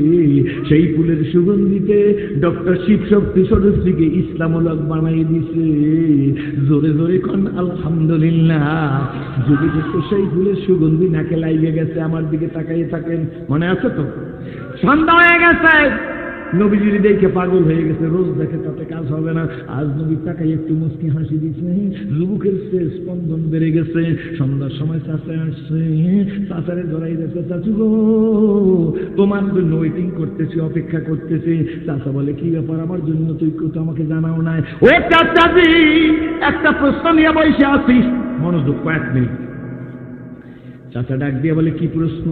[SPEAKER 1] সেই ফুলের সুগন্ধিতে ডক্টর শিবশক্তি সদস্যকে ইসলামূলক বানাই দিছে। জোরে জোরে কোন আলহামদুলিল্লাহ। যদি দেখো সেই ফুলের সুগন্ধি নাকে লাইগে গেছে, আমার দিকে তাকাইয়ে থাকেন, মনে আছে তো? সন্ধ্যা হয়ে গেছে, নবীজির দেখে পাগল হয়ে গেছে, রোজ দেখে তাতে কাজ হবে না। আজ নবী তাকাই একটু মুস্কি হাসি দিচ্ছে, যুবকের স্পন্দন বেড়ে গেছে। সন্ধ্যার সময় চাচা আসছে, চাচারে ধরাই দিচ্ছে, চাচু গো তোমার জন্য ওয়েটিং করতেছি, অপেক্ষা করতেছি। চাচা বলে কি ব্যাপার, আমার জন্য তুই তো আমাকে জানাও নাই। ও চাচাজি, একটা প্রশ্ন নিয়ে বসে আছিস, মনোযোগ, কয়েক মিনিট। চাচা ডাক দিয়ে বলে কি প্রশ্ন?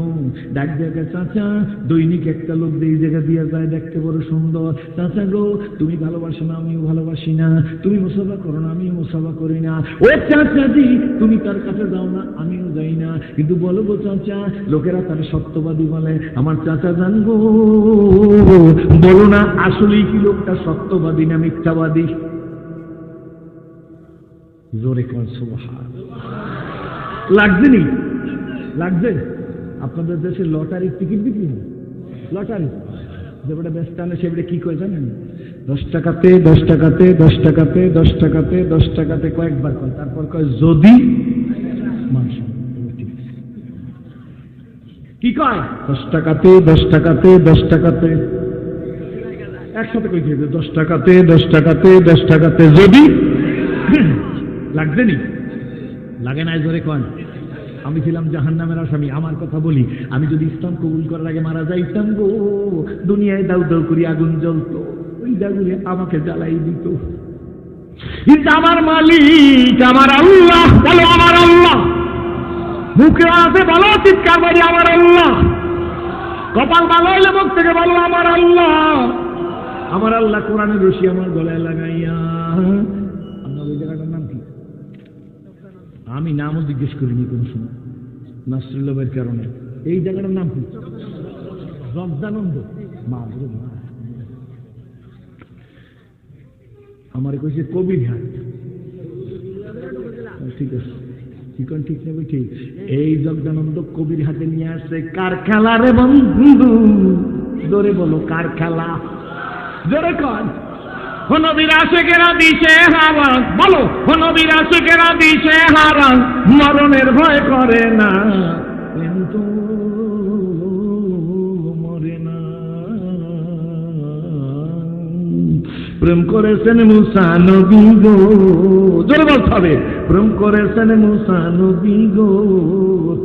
[SPEAKER 1] ডাক দিয়ে চাচা দৈনিক একটা লোক এই জায়গা দিয়ে যায়, দেখতে বড় সুন্দর। চাচা গো তুমি ভালোবাসো না, আমিও ভালোবাসি না। তুমি মুসাফা করো না, আমিও মুসাফা করি না। ও চাচাজি তুমি তার কাছে যাও না, আমিও যাই না। কিন্তু বলো গো চাচা, লোকেরা তার সত্যবাদী বলে। আমার চাচা জানবো, বলো না আসলেই কি লোকটা সত্যবাদী না মিথ্যাবাদী? জোরে কর সুবহানাল্লাহ। লাগছে নি? লাগছে? আপনাদের দেশে লটারির টিকিট বিক্রি হয়, লটারি যেটা ব্যস্ত আনে সেটা কি কয় জানেন? 10 টাকাতে 10 টাকাতে 10 টাকাতে 10 টাকাতে 10 টাকাতে কয়েকবার কয়, তারপর কয় যদি কি কয়? 10 টাকাতে 10 টাকাতে 10 টাকাতে একসাথে কই দিয়েছে, 10 টাকাতে 10 টাকাতে 10 টাকাতে যদি। লাগছে নি? লাগে নাই? জোরে কন। আমি ছিলাম জাহান্নামের আসামি, আমার কথা বলি। আমি যদি ইসলাম কবুল করার আগে মারা যাইতাম গো, দুনিয়ায় দাউ দাউ করে আগুন জ্বলতো, ওই আগুনে আমাকে জ্বালাই দিত। কিন্তু আমার মালিক আমার আল্লাহ, বলো আমার আল্লাহ। মুখে আছে বলো, চিৎকার বাড়ি আমার আল্লাহ। কপাল ভালো হইলে মুখ থেকে বলো আমার আল্লাহ। আমার আল্লাহ কোরআনের রশি আমার গলায় লাগাইয়া। আপনার ওই জায়গাটার নাম কি? আমি নামও জিজ্ঞেস করিনি কোন সময়, নাসরুল্লাহের কারণে। এই জায়গাটার নাম কি? জগদানন্দ। আমার কইছে কবিরহাট। ঠিক আছে, ঠিকন ঠিক নেবে, ঠিক। এই জগদানন্দ কবিরহাটে নিয়ে আসছে। কার খেলা রে বন্ধু? জোরে বলো, কার খেলা? জোরে কর। নবীর আশিকেরা দিশে হারা, বলো নবীর আশিকেরা দিশে হারা, মরণের ভয় করে না, কিন্তু মরে না। প্রেম করেছেন মুসা নবী গো, জোরে বলতে হবে। প্রেম করেছেন মুসা নবী গো,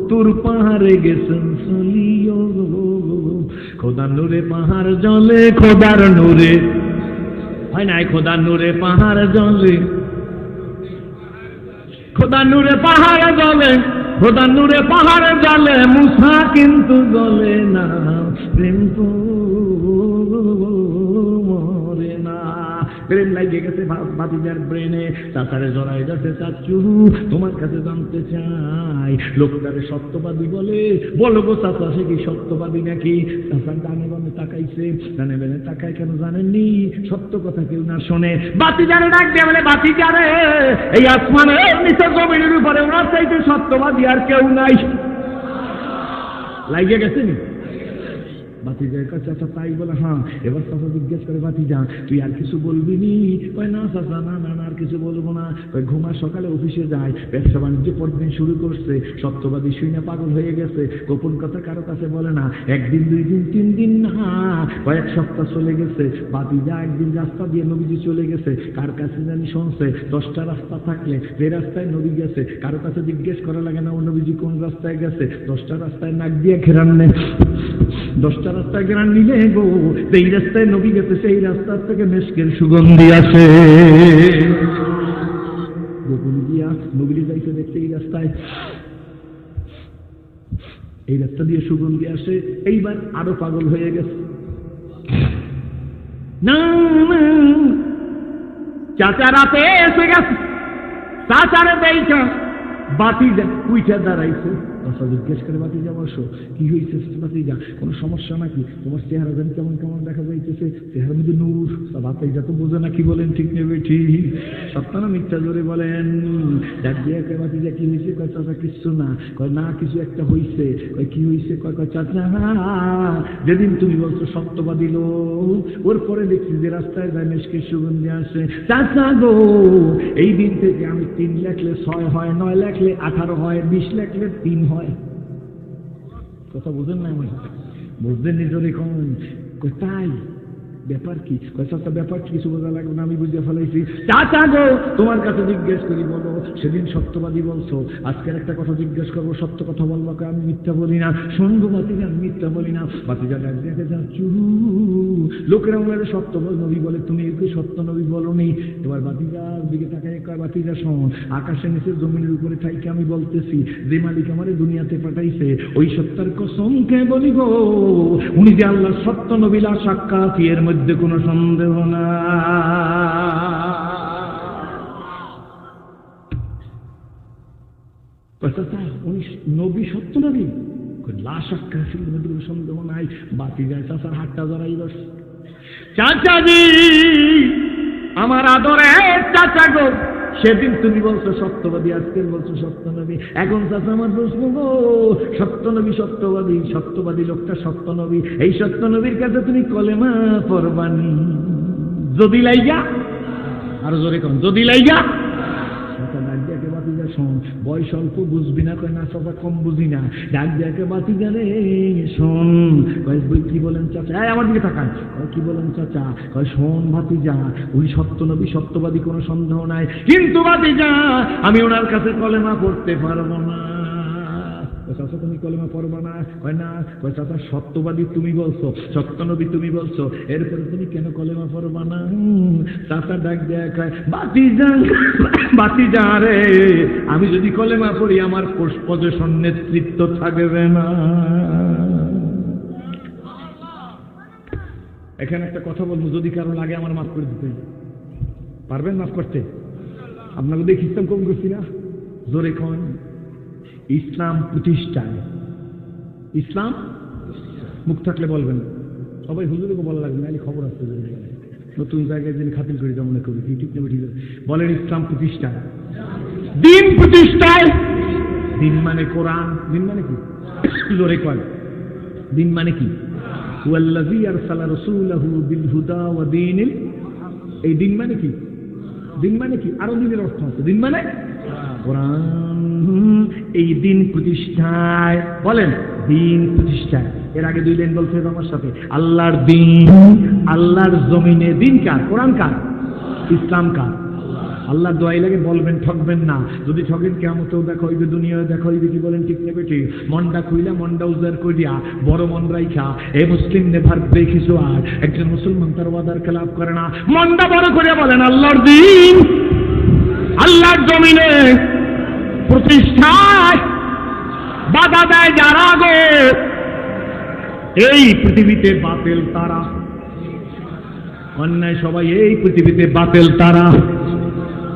[SPEAKER 1] তুর পাহাড়ে গেছেন চলিও গো। খোদার নূরে পাহাড় জ্বলে, খোদার নূরে হয় নাই, খোদার নূরে পাহাড় জ্বলে, খোদার নূরে পাহাড়ে জ্বলে, খোদার নূরে পাহাড়ে জ্বলে, মুসা কিন্তু জ্বলে না। প্রেম তো মরে না। প্রেম লাগিয়ে গেছে ভাতিজার ব্রেনে। চাচারে জড়াই যাচ্ছে, চাচু তোমার কাছে জানতে চাই, লোকটারে সত্যবাদী বলে, বলো গো চাচা সে কি সত্যবাদী নাকি? চাচা ডানে বামে তাকাইছে, ডানে বামে তাকাই কেন জানেননি? সত্য কথা কেউ না শোনে। বাতিজারে ডাক দিয়ে বলে, বাতিজারে এই আসমানের নিচে জমিনের উপরে ওনার চাইতে সত্যবাদী আর কেউ নাই। লাগিয়ে গেছে নি? বাতিজার কাছে চাচা তাই বলে, হ্যাঁ। এবার চাচা জিজ্ঞেস করে, বাতিজা তুই আর কিছু বলবি নি? কয় না চাচা, না না আর কিছু বলবো না। কয় ঘুমা, সকালে অফিসে যায়, ব্যবসা বাণিজ্য পরদিন শুরু করছে, সত্যবাদী শুনে পাগল হয়ে গেছে, গোপন কথা কারো কাছে বলে না। একদিন, 2 দিন, 3 দিন না, কয়েক সপ্তাহ চলে গেছে। বাতিজা একদিন রাস্তা দিয়ে নবীজি চলে গেছে, কার কাছে জানি শুনছে 10টা রাস্তা থাকলে যে রাস্তায় নবী গেছে কারো কাছে জিজ্ঞেস করা লাগে না ও নবীজি কোন রাস্তায় গেছে। 10টা রাস্তায় নাক দিয়ে ঘেরান নেই, 10টা রাস্তায় ঘেরান নিলে গো, যেই রাস্তায় নবী গেছে সেই রাস্তার থেকে মেশকের সুগন্ধি আসে।
[SPEAKER 2] গোপন গিয়া নবীরে যাইতে দেখতে এই রাস্তা দিয়ে সুগন্ধি আসে। এইবার আরো পাগল হয়ে গেছে। না না, চাচা রাতে এসে গেছে। চাচারে দেখা বাতিজা উইঠা দাঁড়াইছে। জিজ্ঞেস করে বাতিজা বসো, কি হয়েছে বাতিজা, কোনো সমস্যা নাকি? তোমার চেহারা যেন কেমন কেমন দেখা যাইতেছে, চেহারার মধ্যে নূর। বাতিজা তো বোঝে না কি বলেন, ঠিক নেবে ঠিক সত্য না মিথ্যা জোরে বলেন। ডাক দিয়ে বাতিজা কি হয়েছে? কয় চাচা কিচ্ছু না। কয় না কিছু একটা হয়েছে। কয় কি হয়েছে? কয় চাচা যেদিন তুমি বলছো সত্যবাদী লোক, ওর পরে দেখছি যে রাস্তায় যায় মেশকের সুগন্ধি আসে। চাচা গো, এই দিন থেকে আমি 3 লেখলে 6 হয়, 9 লেখলে 18 হয়, 20 লেখলে 3 হয়। কথা বুঝেন না? আমি বুঝতেন নিজরে কোন তাই ব্যাপার কি? চাচা ব্যাপার কিছু বোঝা লাগবে না, আমি বুঝে ফেলাইছি। চাচা গো, তোমার কাছে জিজ্ঞেস করি, বলো সেদিন সত্যবাদী বলছো, আজকের একটা কথা জিজ্ঞেস করবো, সত্য কথা বলবো। আমি মিথ্যা বলি না। শুনবো বাতিজা, আমি মিথ্যা বলি না। বাতিজা ডাক দেখে যাচ্ছু, লোকেরা ওনারা সত্য নবী বলে, তুমি কি সত্য নবী বলনি? এবার বাতিজার দিকে তাকায় কয়, বাতিজা শোন, আকাশের নিচে জমিনের উপরে থাইকে আমি বলতেছি, যে মালিক আমারে দুনিয়াতে পাঠাইছে, ওই সত্যার কসমকে বলি গো, উনি যে আল্লাহ সত্য নবী লা সাক্ষাৎ, এর মধ্যে কোনো সন্দেহ না। উনি নবী, সত্য নবী লা সাক্ষাৎ, এর মধ্যে কোনো সন্দেহ নাই। বাতি যায় চাচার হাতটা জড়াই বস। চাচাজি, আমার আদরের চাচা গো, সেদিন তুমি বলছো সত্যবাদী, আজকে বলছো সত্য নবী। এখন চাচা আমার প্রশ্ন গো, সত্য নবী সত্যবাদী, সত্যবাদী লোকটা সত্য নবী, এই সত্য নবীর কাছে তুমি কলেমা পড়বানি যদি লাইগা? আরো জোরে কোন, যদি লাইগা? বাতিজা শোন, বয়স অল্প বুঝবি না। কয় না চাচা কম বুঝি না। ডাক দেখে বাতিজা রে শোন, কি বলেন চাচা? আমার দিকে তাকান। কি বলেন চাচা? কয় শোন ভাতিজা, উনি সত্য নবী, সত্যবাদী, কোনো সন্দেহ নাই, কিন্তু ভাতিজা আমি ওনার কাছে কলেমা পড়তে পারবো না। চাচা তুমি কলেমা পড়বা না? কয় না। কয় চাচা সত্যবাদী তুমি বলছো, সত্য নবী তুমি বলছো, এরপরে তুমি কেন কলেমা পড়বা না? চাচা ডাক দেখায়, বাতিজা রে, আমি যদি কলেমা পড়ি আমার পজিশন নেতৃত্ব থাকবে না। এখানে একটা কথা বলবো, যদি কারো লাগে আমার মাফ করে দিতে পারবেন? মাফ করতে আপনাকে দেখি ইসলাম কম করছি না? জোরে কন, ইসলাম প্রতিষ্ঠায়। ইসলাম মুখ থাকলে বলবেন, সবাই হুজুরকে বলা লাগবে না, খবর আসতে নতুন জায়গায় যিনি খাতিল করি মনে করি, ঠিক নেবে ঠিক আছে। বলেন ইসলাম প্রতিষ্ঠায়, দিন প্রতিষ্ঠায়। দিন মানে কোরআন। দিন মানে কি? জোরে কন, দিন মানে কি? ওয়াল্লাযী আরসালা রাসূলাহু বিল হুদা ওয়া দীনিল। এই দিন মানে কি? দিন মানে কি? আরো দিনের অর্থ আছে। দিন মানে কোরআন। এই দিন প্রতিষ্ঠায়, বলেন দিন প্রতিষ্ঠায়। এর আগে 2 লাইন বলতে হবে আমার সাথে, আল্লাহর দিন, আল্লাহর জমিনে। দিন কার? কোরআন কার? ইসলাম কার? আল্লাহ দোয়াই লাগে, বলবেন, ঠকবেন না। যদি ঠকেন কিয়ামতেও দেখা হইবে, দুনিয়ায় দেখা হইবে। কি বলেন, ঠিক নেবে ঠিক? মনটা খুইলা, মনটা উজাড় করিয়া, বড় মন রাইখা এ মুসলিম নেভার দেখিছো। আর একজন মুসলমান তার ওয়াদার খেলাফ করে না। মনটা বড় করিয়া বলেন, আল্লাহর দিন, আল্লাহর জমিনে প্রতিষ্ঠায় বাধা দেয় যারা গো, এই পৃথিবীতে বাতিল তারা। অন্যায় সবাই এই পৃথিবীতে বাতিল তারা।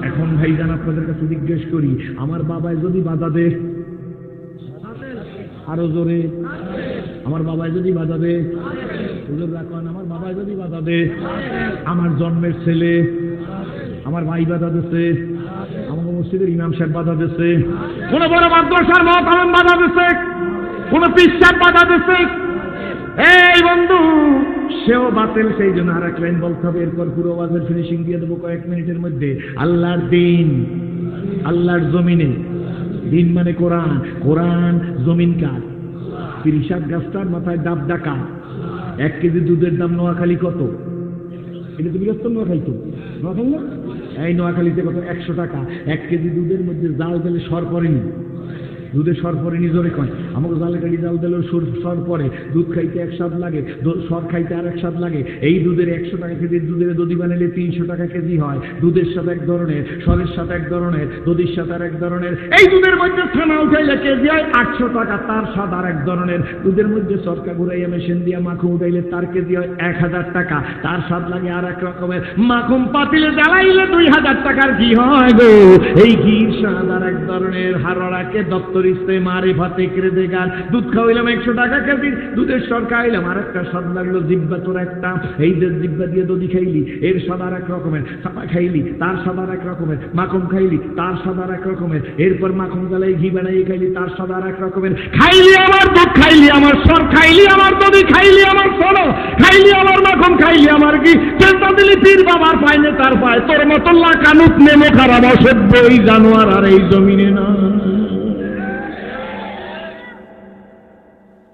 [SPEAKER 2] এখন ভাইজান আপনাদের কাছে জিজ্ঞেস করি, আমার বাবাই যদি বাধা দে, আরো জোরে, আমার বাবাই যদি বাধা দে, হুজুর রাখেন, আমার বাবাই যদি বাধা দে, আমার জন্মের ছেলে, আমার ভাই বাধা দিচ্ছে, আমার মসজিদের ইমাম সাহেব বাধা দিচ্ছে, কোন বড় মাদ্রাসার মহতারাম বাধা দিচ্ছে, কোন পীর সাহেব বাধা দিচ্ছে, এই বন্ধু সেও বাতিল। সেই জন্য আর এক লাইন বলতে হবে, এরপর পুরো ওয়াজের ফিনিশিং দিয়ে দেবো কয়েক মিনিটের মধ্যে। আল্লাহর দিন, আল্লাহর জমিনে। দিন মানে কোরআন। কোরআন জমিন কার? পিরিসাদ গাছটার মাথায় ডাব ডাকা। 1 কেজি দুধের দাম নোয়াখালী কত? এটা তো বৃহত্তর নোয়াখালী, তো নোয়াখালী না? এই নোয়াখালীতে কত? 100 টাকা। 1 কেজি দুধের মধ্যে জাল দিলে সর করেনি, দুধে সর পরে নিজরে কয় আমাকে জালে গাড়ি জাল দিলেও সর পরে দুধ খাইতে এক স্বাদ লাগে, সর খাইতে আর এক স্বাদ লাগে। এই দুধের 100 টাকা কেজি দুধের দধি বানাইলে 300 টাকা কেজি হয়। দুধের সাথে এক ধরনের, সরের সাথে এক ধরনের, দধির সাথে আর এক ধরনের। এই দুধের মধ্যে ছানা উঠাইলে কেজি হয় 800 টাকা, তার স্বাদ আর এক ধরনের। দুধের মধ্যে সরকা ঘুরাইয়া মেশিন দিয়া মাখন উঠাইলে তার কেজি হয় 1000 টাকা, তার স্বাদ লাগে আর এক রকমের। মাখন পাতিলে জ্বালাইলে 2000 টাকার ঘি হয় গো। এই ঘির স্বাদ আর এক ধরনের। হারাকে দপ্তর ইস্তে মারে ভাতে কেড়ে দেগার। দুধ খাওয়াইলাম 100 টাকা কেজি, দুধের সর খাইলাম আর একটা স্বাদ লাগলো জিব্বা তোর একটা। এই যে জিব্বা দিয়ে দধি খাইলি, এর স্বাদ আর এক রকমের। চাপা খাইলি, তার স্বাদ আর এক রকমের। মাখন খাইলি, তার স্বাদ আর এক রকমের। এরপর মাখন জ্বালাই ঘি বানাই খাইলি, তার স্বাদ আর এক রকমের। খাইলি আমার দুধ, খাইলি আমার সর, খাইলি আমার দধি, খাইলি আমার সর, খাইলি আমার মাখন, খাইলি আমার ঘি। চেষ্টা দিলি পীর বাবার পাইলে তার পায়। তোর মতো লাকানুত নেমে খারাপ অসভ্য এই জানোয়ার আর এই জমিনে না।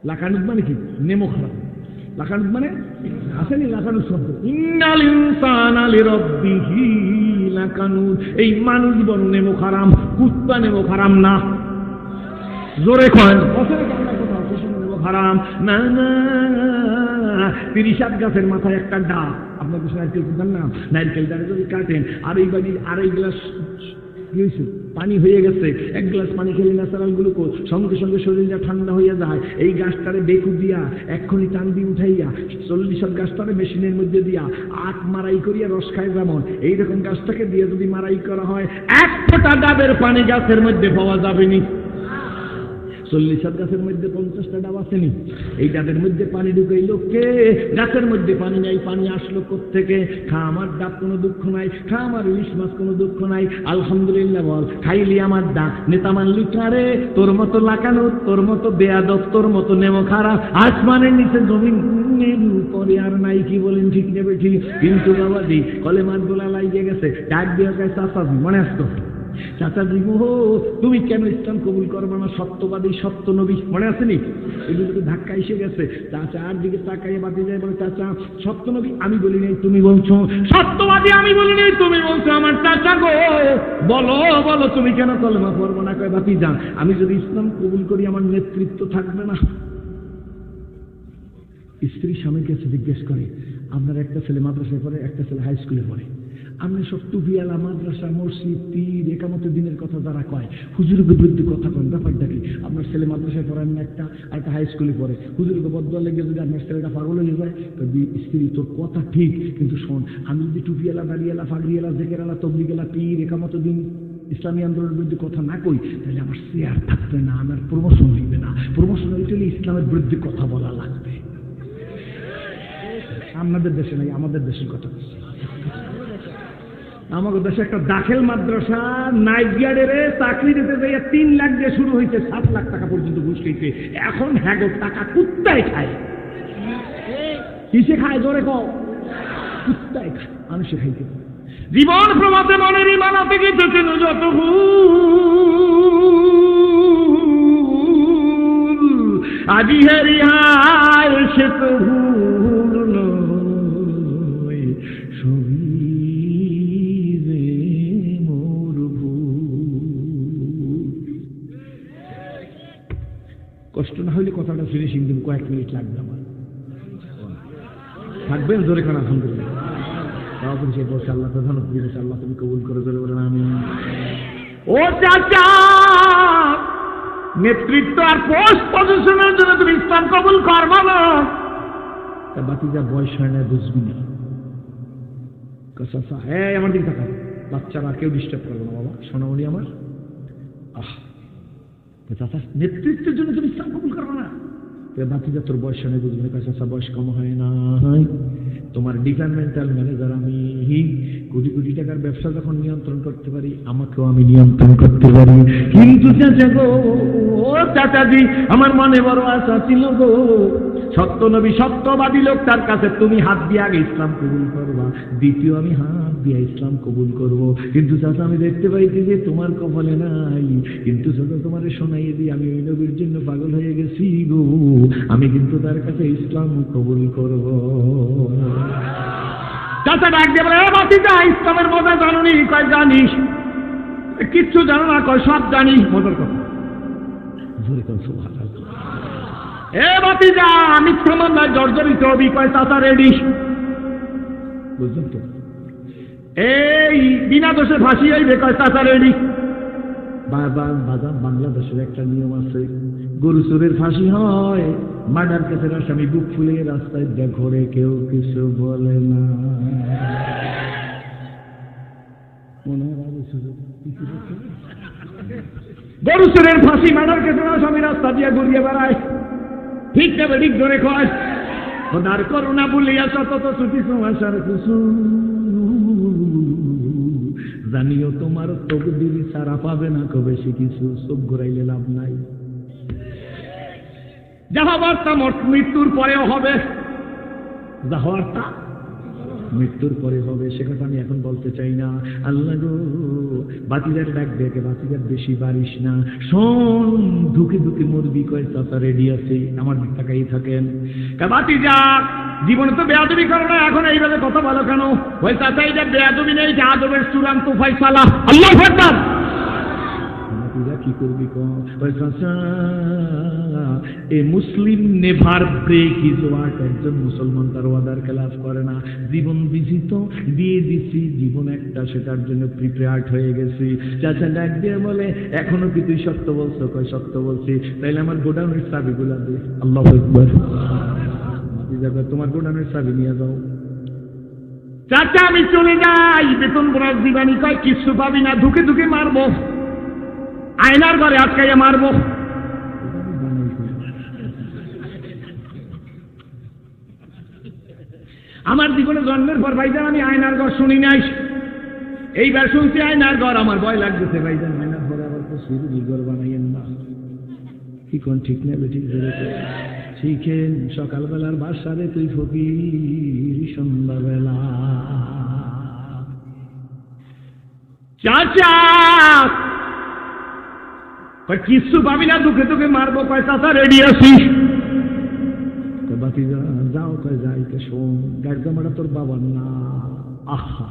[SPEAKER 2] লাকানুত মানে কি? নেমো খারাপ। লাকানুত মানে আসেনি লাকানুত শব্দ। ইন্নাল ইনসানা লিরাব্বিহি লাকানুত। এই মানুষ বড় নেমো খারাম, কুত্তা নেমো খারাম না। জোরে কয় হারাম না না। 30 গাছের মাথায় একটা ডাব। আপনার তো নারকেল কুদান না, নারকেলটারে যদি কাটেন আর এই বাড়ি আড়াই গ্লাস কি হয়েছে পানি হয়ে গেছে, 1 গ্লাস পানি খেলে ন্যাচারাল গ্লুকোজ সঙ্গে সঙ্গে শরীরটা ঠান্ডা হইয়া যায়। এই গাছটারে বেকু দিয়া এক্ষুনি টান দিয়ে উঠাইয়া 40 গাছটারে মেশিনের মধ্যে দিয়া 8 মারাই করিয়া রস খায় যেমন, এইরকম গাছটাকে দিয়ে যদি মারাই করা হয় 1 ফোঁটা ডাবের পানি গাছের মধ্যে পাওয়া যাবে নি। 40 গাছের মধ্যে 50টা ডাব আসেনি। এই ডাবের মধ্যে পানি ঢুকাইলো কে? গাছের মধ্যে পানি নাই, পানি আসলো কোত্থেকে? খা আমার ডাব কোনো দুঃখ নাই, খা আমার ইলিশ মাছ কোনো দুঃখ নাই, আলহামদুলিল্লাহ বল। খাইলি আমার ডাব, নেতা মানলি কারে? তোর মতো লাকানো, তোর মতো বেয়াদব, তোর মতো নেমো খারাপ আসমানের নিচে জমিন উপরে আর নাই। কি বলেন ঠিক নেবে ঠিক? কিন্তু বাবাজি কলেমার গোলা লাগিয়ে গেছে, ডাক দিয়ে চাচাজি মনে আসতো, চাচাজি গো তুমি কেন ইসলাম কবুল করবে না? সত্যবাদী, সত্য নবী মনে আসেনি? এগুলোকে ধাক্কা এসে গেছে। চাচা আর দিকে তাকাইয়ে বাতি যায়, বলে চাচা সত্য নবী আমি বলি নাই তুমি বলছো, সত্যবাদী আমি বলি নাই তুমি বলছো। আমার চাচা গো বলো বলো তুমি কেন কলেমা পড়বো না? কয় বাতি যান, আমি যদি ইসলাম কবুল করি আমার নেতৃত্ব থাকবে না। স্ত্রী স্বামীর কাছে জিজ্ঞেস করে, আপনার একটা ছেলে মাদ্রাসায় পড়ে, একটা ছেলে হাই স্কুলে পড়ে, আপনি সব টুপিয়ালা মাদ্রাসা মসজিদ পীর একামতের দিনের কথা যারা কয় হুজুরের বিরুদ্ধে কথা কন, ব্যাপারটা কি? আপনার ছেলে মাদ্রাসায় পড়েন না একটা, আর একটা হাই স্কুলে পড়ে, হুজুরকে বদলা লেগে যদি আপনার ছেলেটা পাগল হয়ে যায়, স্ত্রী তোর কথা ঠিক, কিন্তু শোন আমি যদি টুপিয়ালা দাঁড়িয়েলা ফাগরিয়ালা জেকেরালা তবলিগেলা পীর একামতের দিন ইসলামী আন্দোলনের বিরুদ্ধে কথা না কই, তাহলে আমার চেয়ার থাকবে না, আমার প্রমোশন হইবে না। প্রমোশন হইতে হলে ইসলামের বিরুদ্ধে কথা বলা লাগবে। আপনাদের দেশে নাই, আমাদের দেশের কথা। আমাদের দেশে একটা দাখিল মাদ্রাসা নাইট গার্ডের চাকরি দিতে যাইয়া 3 লাখ দিয়ে শুরু হয়েছে, 7 লাখ টাকা পর্যন্ত ঘুষ খেয়েছে। এখন হ্যাগো টাকা কুত্তায় খায়। কিসে খায় জোরে কও? কুত্তায় খায়, মানুষে খাইতে। জীবন প্রমাতে মনের ইমানাতে গেছে যত আজি হেরিহার সে তো ভুল নয়, সবই মোর ভুল। কষ্ট না হইলে কথাটা ফিনিশিং দিন, কয়েক মিনিট লাগবে আমার। থাকবেন জোরে খান আলহামদুলিল্লাহ। সে বলছে আল্লাহ প্রধান বলছে আল্লাহ তুমি কবুল করে জোরে বলেন আমি। ও চাচা নেতৃত্ব আর পোস্ট পজিশনের জন্য তুমি ইসলাম কবুল করবা না? বাকি যা বয়স হয় না বুঝবি না। চাচা হ্যাঁ আমার দিকে থাকা, বাচ্চারা কেউ ডিস্টার্ব করবো না বাবা, সোনামণি আমার। চাচা নেতৃত্বের জন্য তুমি ইসলাম কবুল করবা না? বাকি যা তোর বয়স হয় না বুঝবি না। চাচা বয়স কম হয় না, তোমার ডিপার্টমেন্টাল ম্যানেজার আমি, কোটি কোটি টাকার ব্যবসা যখন নিয়ন্ত্রণ করতে পারি আমাকেও আমি নিয়ন্ত্রণ করতে পারি। কিন্তু চাচা গো ও চাচাজি আমার মনে বড় আশা ছিল গো, সত্য নবী সত্যবাদী লোক তার কাছে তুমি হাত দিয়ে আগে ইসলাম কবুল করবা, দ্বিতীয় আমি হাত দিয়ে ইসলাম কবুল করব। কিন্তু চাচা আমি দেখতে পাইছি যে তোমার কপালে নাই। কিন্তু চাচা তোমার শোনাইয়ে দিই আমি ওই নবীর জন্য পাগল হয়ে গেছি গো, আমি কিন্তু তার কাছে ইসলাম কবুল করব। চাচা ডাক দিয়ে বলে বাতিজা ইসলামের মজা জানুনি? কয় জানিস। কিচ্ছু জানো না? কয় সব জানি। মজার কথা জোরে কোন সুবহানাল্লাহ।
[SPEAKER 1] এ ভাতিজা, মিথ্যা মামলায় জর্জরিত হবি, কয় চাচা রেডি।
[SPEAKER 2] বুঝলেন তো?
[SPEAKER 1] এই বিনা দোষে ফাঁসি হইবে, কয় চাচা রেডি।
[SPEAKER 2] বাংলাদেশের একটা নিয়ম আছে, গরু চোরের ফাঁসি হয়, মার্ডার কেসের আসামি বুক ফুলে রাস্তায় ঘোরে, কেউ কিছু বলে না। মনে হয়
[SPEAKER 1] গরু চোরের ফাঁসি, মার্ডার কেসের আসামি রাস্তা দিয়ে ঘুরিয়ে বেড়ায়, ঠিক নেবে ঠিক ধরে কয় খোদার করুণা বলিয়া শত ছুটি সমাসার কিছু
[SPEAKER 2] জানিও তোমার তকদির সারা পাবে না কবে সে কিছু, চোখ ঘুরাইলে লাভ নাই।
[SPEAKER 1] যাহা বার্তা মৃত্যুর পরেও হবে,
[SPEAKER 2] যা হওয়ার তা মৃত্যুর পরে হবে, সে কথা আমি এখন বলতে চাই না। আল্লাহ গো, বাতিজার ডাক দেখে বাতিজার বেশি বাড়িস না, শোন ধুকে ধুকে মরবি, কয় চাচা রেডি আছে, আমার দিক তাকাই থাকেন।
[SPEAKER 1] বাতিজা জীবনে তো বেয়াদবি করো না, এখন এইভাবে কথা বলো কেন? ওই চাচা এটা বেয়াদবি নেই, এটা আদবের চূড়ান্ত ফয়সালা। আল্লাহু আকবার।
[SPEAKER 2] বাতিজা কি করবি কয় চাচা, এ মুসলিম নেভার ব্রেক হিজ ওয়ার্ড। একজন মুসলমান তার ওয়াদার খেলাফ করে না। জীবন বিজিত দিয়ে দিচ্ছি, জীবন একটা, সেটার জন্য প্রিপেয়ার্ড হয়ে গেছি। চাচা ডাক দিয়ে বলে, এখনো কি তুই সত্য বলছো? কয় সত্য বলছি। তাইলে আমার গোডাউনের চাবিগুলা দে। আল্লাহু আকবার। তোমার গোডাউনের চাবি নিয়ে যাও।
[SPEAKER 1] চাচা আমি চলে যাই, বেতন বোনাস দিবানি। কয় কিছু পাবি না, ধুকে ধুকে মারবো, আয়নার ঘরে আটকাইয়া মারবো। আমার জীবনে জন্মের পর ভাইজান আমি আয়নার ঘর শুনি নাই, এইবার শুনছি আয়নার ঘর। আমার ভয় লাগতেছে ভাইজান,
[SPEAKER 2] আয়নার ঘরে আবার তো সিঁড়ির ঘর বানাইয়েন না। কি কোন ঠিক নেবে? ঠিক ধরে শিখেন, সকালবেলার বাসারে তুই ফকির, সন্ধ্যাবেলা।
[SPEAKER 1] চাচা কিছু পাবি না, দুঃখে দুঃখে মারবো। কয় চাচা রেডি আছি।
[SPEAKER 2] বাতি যাও। কয় যাইতে শোন, গাড়ি জামাটা তোর বাবার না। আহা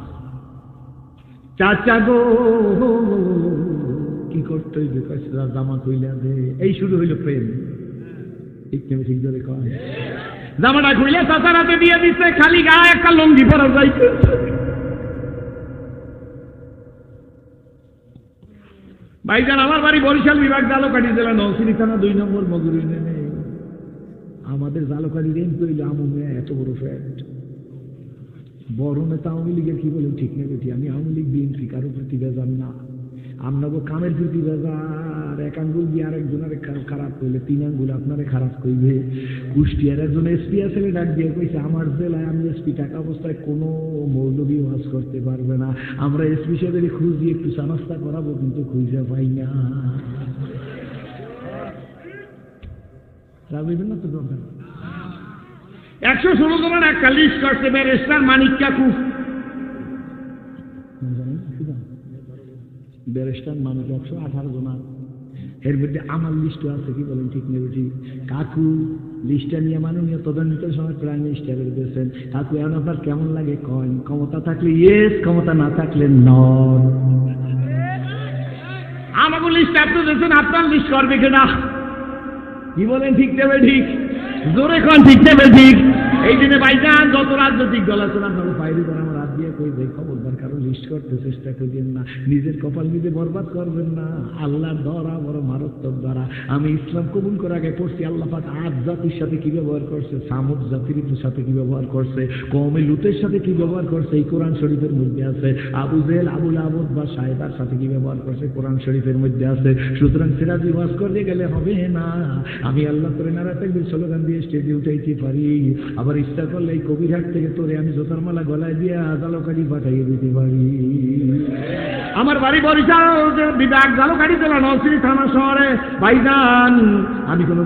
[SPEAKER 1] চাচা গো
[SPEAKER 2] কি করতে হইবে? কয় জামা কইলা দে। এই শুরু হইল প্রেম। ঠিক নেবে ঠিক ধরে কয়,
[SPEAKER 1] জামাটা খুইলে চাচার হাতে দিয়ে দিচ্ছে, খালি গায়ে একটা লঙ্গি পরা যাইতে। ভাইজান আমার বাড়ি বরিশাল বিভাগ, জালকাঠি জেলা, নওশিরি থানা, 2 নম্বর মগুর ইউনিয়নে।
[SPEAKER 2] আমাদের জালকাঠি রেঞ্জ কইলে আমু মেয়ে এত বড় ফ্যাক্ট। বড় নেতা আওয়ামী লীগের কি বলে ঠিক নেবে ঠিক। আমি আওয়ামী লীগ বিএনপি কারো প্রতি বেজার না। আপনাকে কামের প্রতি বেজার। এক আঙ্গুল দিয়ে আরেকজনের খারাপ করলে 3 আঙ্গুল আপনারে খারাপ করবে। কুষ্টিয়ার একজন এসপি আছে, ডাক দিয়ে কইছে, আমার জেলায় আমি এসপি টাকা অবস্থায় কোনো মৌলবী ওয়াজ করতে পারবে না। আমরা এসপি সাহেবের খুঁজি একটু চানাস্তা করাবো, কিন্তু খুঁজে পাই না। রাখবেন না তো দরকার।
[SPEAKER 1] 116 জনের একটা লিস্ট করছে ব্যারিস্টার মানিক কাকু।
[SPEAKER 2] ব্যারিস্টার মানিক 118 জন। এর মধ্যে আমার লিস্টও আছে। কি বলেন ঠিক নেবে ঠিক? কাকু লিস্টটা নিয়ে মাননীয় তদন্তের সময় প্রাইম মিনিস্টারের দিয়েছেন। কাকু এখন আপনার কেমন লাগে? কন ক্ষমতা থাকলে ইয়েস, ক্ষমতা না থাকলে নট।
[SPEAKER 1] আমাকে লিস্ট আপনি দিয়েছেন, আপনার লিস্ট করবে কিনা? কি বলেন ঠিক নেবে ঠিক? জোরে কন ঠিক নেবে ঠিক? এই দিনে ভাইজান যত রাজনৈতিক দল আছে আপনারা বাইরে করে আমার হাত দিয়ে কই যাই, খবরদার কারো লিস্ট করতে চেষ্টা করিয়েন না। নিজের কপাল নিজে বরবাদ করবেন না। আল্লাহর ধরা বড় মারাত্মক ধরা। আমি ইসলাম কবুল করার আগে পড়ছি আল্লাহ পাক 8 জাতির সাথে কি ব্যবহার করছে, সামুদ জাতির সাথে কি ব্যবহার করছে, কওমে লুতের সাথে কি ব্যবহার করছে, এই কোরআন শরীফের মধ্যে আছে। আবু জেহেল, আবুল আবদ বা সাহেবার সাথে কি ব্যবহার করছে, কোরআন শরীফের মধ্যে আছে। সুতরাং সেটা ওয়াজ করতে গেলে হবে না। আমি আল্লাহ করে নারাতে স্লোগান দিয়ে স্টেজে উঠাইতে পারি, আবার ইচ্ছা করলে এই কবিরহাট থেকে তোরে আমি জোতার মালা গলায় দিয়ে জালকাঠি পাঠাইয়ে দিতে পারি। আমার বাড়ি বরিশাল বিভাগ, জালকাঠি জেলা, নওশিরি থানা শহরে। ভাইজান
[SPEAKER 2] আমি কোনো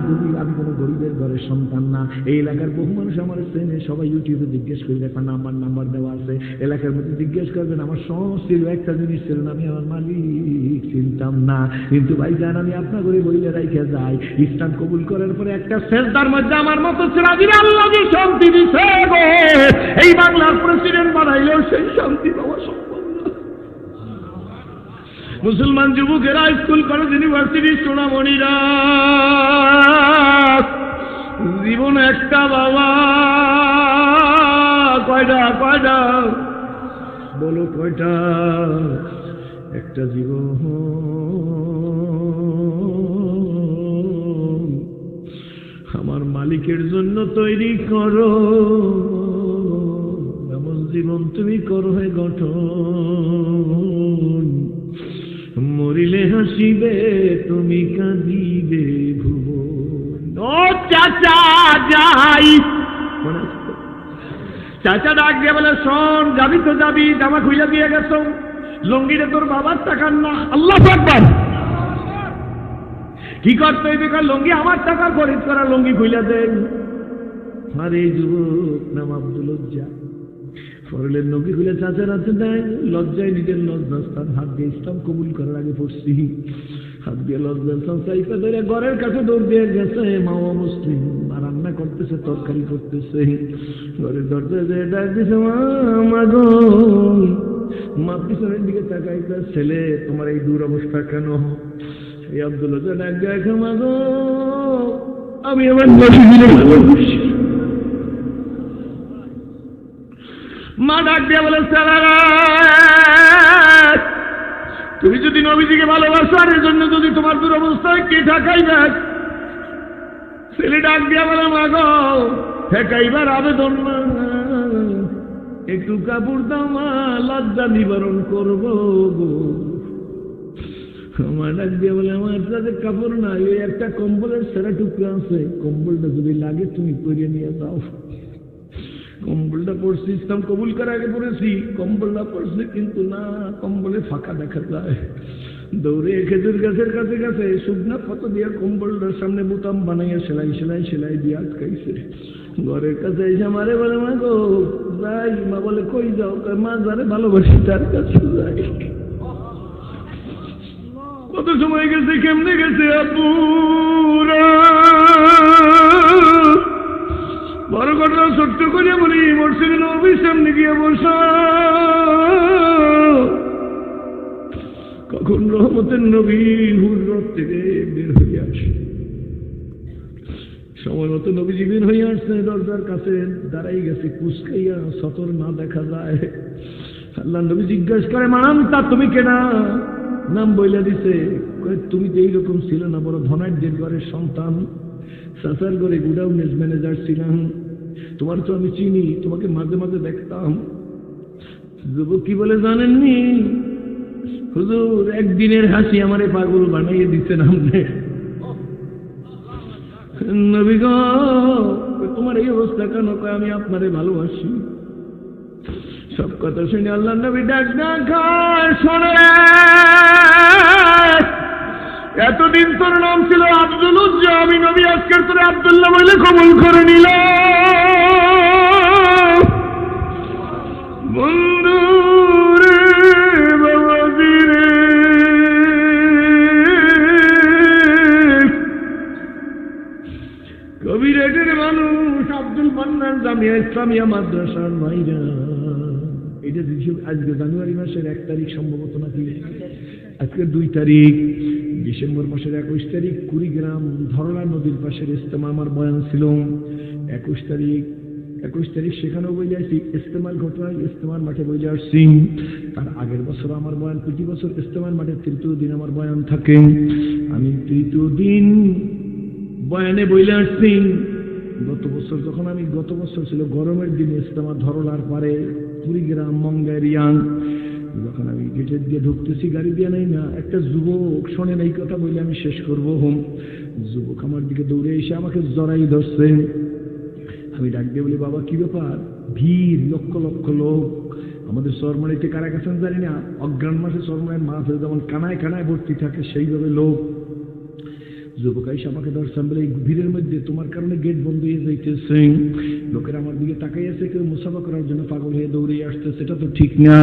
[SPEAKER 2] গরিবের ঘরের সন্তান না। এই এলাকার বহু মানুষ আমার চেনে, সবাই ইউটিউবে জিজ্ঞেস করি, একটা নাম্বার দেওয়া আছে। এলাকার মধ্যে জিজ্ঞেস করবেন, আমার সমস্ত ছিল একটা জিনিস ছিল না, আমি আমার মালিক চিনতাম না। কিন্তু ভাইজান আমি আপনার ঘরে বইলে রাইখে যাই, ইসলাম কবুল করার পরে একটা সেজদার মধ্যে আমার মতো ছেড়া দিলে আল্লাহ যে শান্তি দিছে গো, এই বাংলার প্রেসিডেন্ট বানাইলেও সেই শান্তি পাওয়া সম্ভব না।
[SPEAKER 1] মুসলমান যুবকেরা, স্কুল কলেজ ইউনিভার্সিটি সোনামণিরা, জীবন একটা বাবা, কয়টা কয়টা বলো, কয়টা? একটা জীবন। আমার মালিকের জন্য তৈরি করো, এমন জীবন তুমি করো হে গঠন। মরিলে হাসিবে তুমি, কাঁদিবে ভুবন। ও চাচা যাই, চাচা ডাক দিয়ে বলে, শোন, যাবি তো যাবি, জামা খুইলা দিয়ে গেছ, লঙ্গিটা তোর বাবার টাকার না। আল্লাহু আকবার। কি করতে হইবে? লঙ্গি আমার টাকা খরিদ করা, লঙ্গি খুইলা দেন। আর এই যুবক নাম আব্দুল লজ্জা, ফরলের লঙ্গি খুলে চাচার হাতে দেয়। লজ্জায় নিজের লজ্জাস্থান হাত দিয়ে ইসলাম কবুল করার আগে পড়ছি, হাত দিয়ে লজ্জাস্থান সাইফা ধরে ঘরের কাছে দৌড় দিয়ে গেছে। মাও মুসলিম, আর রান্না করতেছে, তরকারি করতেছে। ঘরের দরজায় যে ডাক দিছে, মা গো। মা পিছনের দিকে তাকাই, ছেলে তোমার এই দুরবস্থা কেন? এই আব্দুল লজ্জা ডাক দিয়ে, মা গো আমি আমার নবীকে ভালোবাসি। মা ডাক দিয়ে বলে, তুমি যদি নবীজিকে ভালোবাসো, আর এর জন্য যদি তোমার দুরবস্থায় কে ঠেকাইবে? ছেলে ডাক দিয়া বলে, মা গো ঠেকাইবার আবেদন না, একটু কাপড় দাও মা, লজ্জা নিবারণ করবো গো। মা ডাক দিয়ে বলে, আমার কাছে কাপড় নাই, ওই একটা কম্বলের সেরা টুকরা আছে, কম্বলটা যদি লাগে তুমি পরিয়ে নিয়ে যাও। কম্বলটা পড়ছি, ইসলাম কবুল করার আগে পড়েছি, কম্বলটা পড়ছে, কিন্তু না, কম্বলে ফাঁকা দেখা যায়। দৌড়ে খেজুর গাছের কাছে কাছে শুকনা ফটো দিয়ে কম্বলটার সামনে বোতাম বানাইয়া সেলাই সেলাই সেলাই দিয়ে আটকাইছে। ঘরের কাছে এসে মারে বলে, মা গো যাই। মা বলে, কই যাও? মা যারে ভালোবাসি তার কাছে যাই। কত সময় গেছে, কেমনে গেছে আপুরা? বড় ঘটনা ছোট্ট করে বলি, মসজিদে নববীর সামনে গিয়ে বসা, কখন রহমতের নবী হুজরত থেকে বের হয়ে আসে। সময় মতো নবীজি বের হয়ে আসছে, দরজার কাছে দাঁড়াই গেছে, কুচকাইয়া, সতর না দেখা যায়। আল্লাহ নবী জিজ্ঞাসা করে, মানতা তুমি কেনা? নাম বইলা দিছে। তুমি তো এইরকম ছিল না, বড় ধনাঢ্যের ঘরের সন্তান, চাচার ঘরে গুডাউনের ম্যানেজার ছিলাম, তোমার তো আমি চিনি, তোমাকে মাঝে মাঝে দেখতাম। যুবক কি বলে জানেননি? হুজুর একদিনের হাসি আমারে পাগল বানাইয়ে দিচ্ছেন আপনি। নবী গো তোমার এই অবস্থা কেন? আমি আপনারে ভালোবাসি। সব কথা শুনে আল্লাহ নবী ডাক খায়, শোনে, এতদিন তোর নাম ছিল আব্দুল লজ্জা, আমি নবী আজকের তোরে আব্দুল্লাহ বলে কবুল করে নিলাম। বন্ধু রে, বাবাজি রে, কবিরাটের মানুষ, আব্দুল মান্নান জামিয়া ইসলামিয়া মাদ্রাসার মাইরা। এটা আজকে জানুয়ারি মাসের 1 তারিখ সম্ভবত, নাকি আজকে 2 তারিখ, ডিসেম্বর মাসের 21 তারিখ কুড়িগ্রাম ধরলা নদীর পাশের ইস্তেমা আমার বয়ান ছিল। 21 তারিখ সেখানেও বলে আসছি, ইস্তেমার ঘটনায় ইস্তেমার মাঠে বলে আসছি। তার আগের বছর আমার বয়ান, প্রতি বছর ইস্তেমার মাঠে 3য় দিন আমার বয়ান থাকে। আমি 3য় দিন বয়ানে বলে আসছি। গত বছর ছিল গরমের দিন, ইস্তেমা ধরলার পারে কুড়িগ্রাম মঙ্গারিয়ান। যখন আমি গেটের দিয়ে ঢুকতেছি, গাড়ি দিয়ে নাই না, একটা যুবক শোনেন এই কথা বলে আমি শেষ করবো। যুবক আমার দিকে দৌড়ে এসে আমাকে জড়াই ধরছে। আমি ডাক দিয়ে বলি, বাবা কি ব্যাপার? ভিড়, লক্ষ লক্ষ লোক। আমাদের চরমারিতে কারা গেছেন জানি না, অগ্রাণ মাসে চরমারির মাছ যেমন কানায় কানায় ভর্তি থাকে, সেইভাবে লোক। যুবক এসে আমাকে ধরছেন, বলে এই ভিড়ের মধ্যে তোমার কারণে গেট বন্ধ হয়ে যাইতেছে, লোকের আমার দিকে তাকাই আছে, কেউ মুসাফা করার জন্য পাগল হয়ে দৌড়ে আসছে, সেটা তো ঠিক না।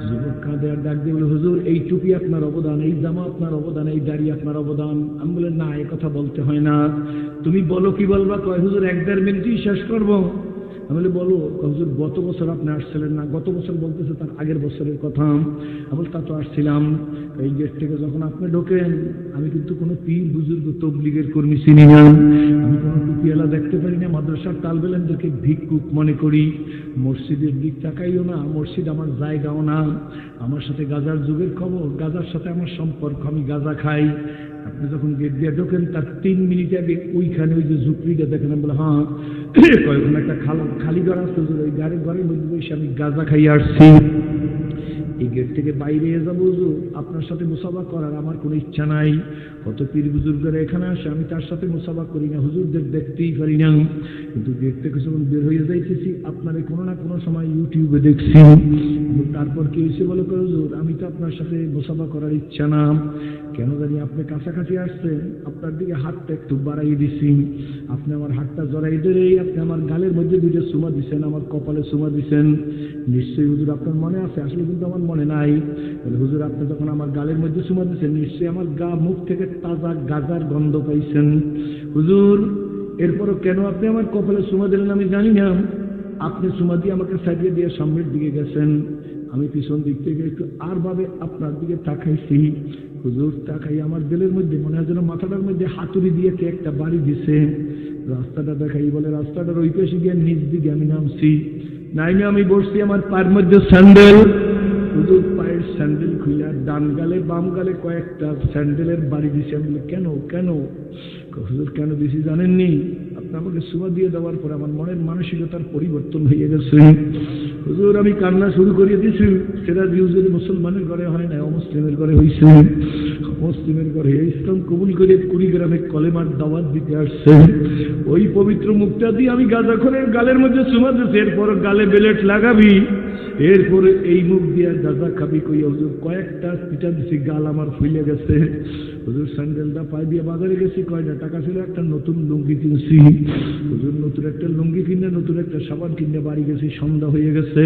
[SPEAKER 1] যুবক কাঁদে আর ডাক দিয়ে বলে, হুজুর এই টুপি আপনার অবদান, এই জামা আপনার অবদান, এই দাড়ি আপনার অবদান। আমি বলে, না এ কথা বলতে হয় না, তুমি বলো কি বলবা? কয় হুজুর 1-1.5 মিনিটই শেষ করবো।
[SPEAKER 2] আমি বলি বলো, হুজুর গত বছর আপনি আসছিলেন না? গত বছর বলতেছে তার আগের বছরের কথা। আমি তা তো আসছিলাম। এই গেট থেকে যখন আপনি ঢোকেন, আমি কিন্তু কোনো পীর বুজুর্গ তবলিগের কর্মী চিনি না, আমি কোনো টুপিওয়ালা দেখতে পারি না, মাদ্রাসার তালবেলাদেরকে ভিক্ষুক মনে করি। মসজিদের দিক তাকাইও না, মসজিদ আমার জায়গাও না। আমার সাথে গাজার যুগের খবর, গাজার সাথে আমার সম্পর্ক, আমি গাজা খাই। আপনি যখন গেট দিয়ে ঢোকেন তার 3 মিনিট আগে ওইখানে ওই যে ঝুপড়িটা দেখেন, আমি বলে হ্যাঁ, কয়েকক্ষণ একটা খালি ঘর আসতে, ওই ঘরের মধ্যে বসে আমি গাজা খাই আসছি। এই গেট থেকে বাইরে যাবো, আপনার সাথে মুসাফা করার আমার কোনো ইচ্ছা নাই। কত পীর বুজুর্গরা এখানে আসে, আমি তার সাথে মুসাফা করি না, হুজুরদের দেখতেই পারি না। কিন্তু গেট থেকে যখন বের হয়ে যাইতেছি, আপনার কোনো না কোনো সময় ইউটিউবে দেখছি। তারপর কি হয়েছে বলে, হুজুর আমি তো আপনার সাথে মুসাফা করার ইচ্ছা না, কেন জানি আপনি কাছাকাছি আসছেন, আপনার দিকে হাতটা একটু বাড়াই দিছি। আপনি আমার হাতটা জড়াই ধরে আপনি আমার গালের মধ্যে 2টা চুমা দিচ্ছেন, আমার কপালে চুমা দিচ্ছেন। নিশ্চয়ই হুজুর আপনার মনে আছে? আসলে কিন্তু আমার মনে নাই। বলে হুজুর আপনি যখন আমার গালের মধ্যে চুমা দিচ্ছেন, নিশ্চয়ই আমার মুখ থেকে তাজা গাজার গন্ধ পাইছেন। হুজুর এরপরও কেন আপনি আমার কপালে চুমা দিলেন আমি জানি না। আপনি চুমা দিয়ে আমাকে সাজিয়ে দিয়ে সামনের দিকে গেছেন, আমি পিছন দিক থেকে একটু আর ভাবে আপনার দিকে তাকাইছি। হুজুর তাকাই আমার দিলের মধ্যে মনে হয় যেন মাথাটার মধ্যে হাতুড়ি দিয়ে কে একটা বাড়ি দিছে। রাস্তাটা দেখাই, বলে রাস্তাটার ওই পাশে গিয়ে নিচ দিকে আমি নামছি। নাইমে আমি বসছি, আমার পায়ের মধ্যে স্যান্ডেল। হুজুর পায়ের স্যান্ডেল খুলে ডান গালে বাম গালে কয়েকটা স্যান্ডেলের বাড়ি দিছে। আমি বলি কেন কেন? হুজুর কেন দিছি জানেননি? আপনি আমাকে সুমা দিয়ে দেওয়ার পর আমার মনের মানসিকতার পরিবর্তন হয়ে গেছে। হুজুর আমি কান্না শুরু করিয়ে দিছি। সেটা যদি মুসলমানের ঘরে হয় না, অমুসলিমের ঘরে হয়েছে। মুসলিমের ঘরে ইসলাম কবুল করে কুড়িগ্রামে কলেমার দাওয়াত দিতে আসছে। ওই পবিত্র মুখটা দিয়ে আমি গাঁজাখোরের গালের মধ্যে চুমা দিচ্ছি। এরপর গালে বেলেট লাগাবি, এরপরে এই মুখ দিয়ে গাঁজা খাবি কইয়া হুজুর কয়েকটা পিঠা দিছি, গাল আমার ফুলে গেছে। হুজুর স্যান্ডেলটা পায়ে দিয়ে বাজারে গেছি, কয়টা টাকা ছিল, একটা নতুন লুঙ্গি কিনছি। হুজুর নতুন একটা লুঙ্গি কিনে নতুন একটা সাবান কিনে বাড়ি গেছি, সন্ধ্যা হয়ে গেছে।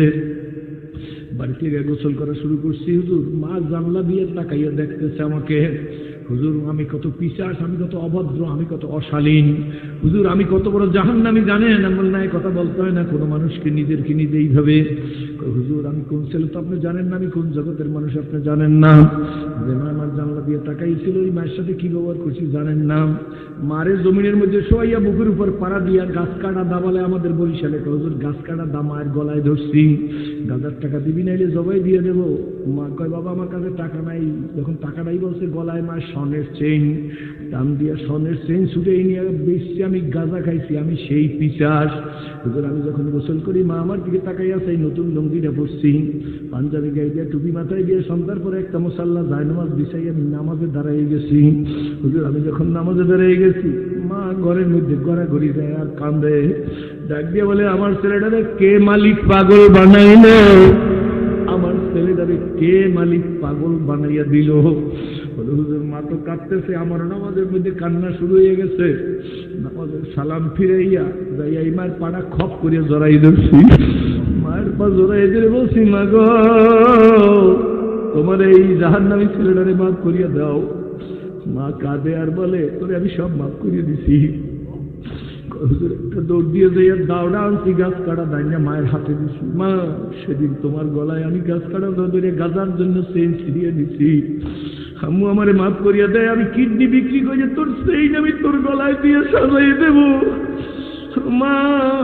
[SPEAKER 2] বাড়ি থেকে গোসল করা শুরু করছি। হুজুর মা জানলা দিয়ে তাকাইয়া দেখতেছে আমাকে। হুজুর আমি কত পিশাচ, আমি কত অভদ্র, আমি কত অশালীন। হুজুর আমি কত বড় জাহান্নামী জানেন? এমন না কথা বলতে হয় না কোনো মানুষকে, নিজেরকে নিজে এইভাবে। হুজুর আমি কোন ছেলে তো আপনি জানেন না, আমি কোন জগতের মানুষ আপনি জানেন না। যে মা আমার জানলা দিয়ে তাকাইছিল, ওই মায়ের সাথে কি ব্যবহার করছি জানেন না। মারে জমিনের মধ্যে শোয়াইয়া বুকের উপর পাড়া দিয়া গাছ কাটা দাবালে আমাদের বরিশালে। হুজুর গাছ কাটা দা মায়ের গলায় ধরছি। গাজার টাকা দিবি নাইলে জবাই দিয়ে দেবো। মা কয় বাবা আমার কাছে টাকা নাই। যখন টাকা নাই বলছে, গলায় মায়ের স্বর্ণের চেইন, দাম দিয়া স্বর্ণের চেইন ছুটে নিয়ে বেশি আমি গাঁজা খাইছি, আমি সেই পিশাচ। হুজুর আমি যখন গোসল করি, মা আমার দিকে তাকাই আছে, এই নতুন লুঙ্গিটা পরছি, পাঞ্জাবি গায়ে দিয়ে টুপি মাথায় দিয়ে সন্ধ্যার পরে একটা মুসাল্লা জায়নামাজ বিছাই আমি নামাজে দাঁড়াই গেছি। হুজুর আমি যখন নামাজে দাঁড়াই গেছি, মা ঘরের মধ্যে গড়াগড়ি দেয় আর কান্দে। ডাক দিয়ে বলে আমার ছেলেটারে কে মালিক পাগল বানাইল? আমার ছেলেটারে কে মালিক পাগল বানাইয়া দিল? হুজুর মা তো কাঁদতেছে, আমার নামাজের মধ্যে কান্না শুরু হয়ে গেছে। নামাজের সালাম ফিরাইয়া যাইয়া মার পাড়া খপ করিয়া জড়াই ধরছি। মায়ের পা জড়াই ধরে বলছি, মা গো তোমার এই জাহান্নামী ছেলেটারে মাফ করিয়া দাও। মা কাঁদে আর বলে তোরে আমি সব মাফ করিয়ে দিছি। হুজুর একটা দৌড় দিয়ে যাইয়া দাওড়া আনছি, গাছ কাটা দাইনা মায়ের হাতে দিছি। মা সেদিন তোমার গলায় আমি গাছ কাটা ধরে গাজার জন্য চেইন ছিড়িয়ে দিছি, আম্মু আমারে মাফ করিয়া দেয়। আমি কিডনি বিক্রি করে তোর চেইন আমি তোর গলায় দিয়ে সাজাই দেব। মা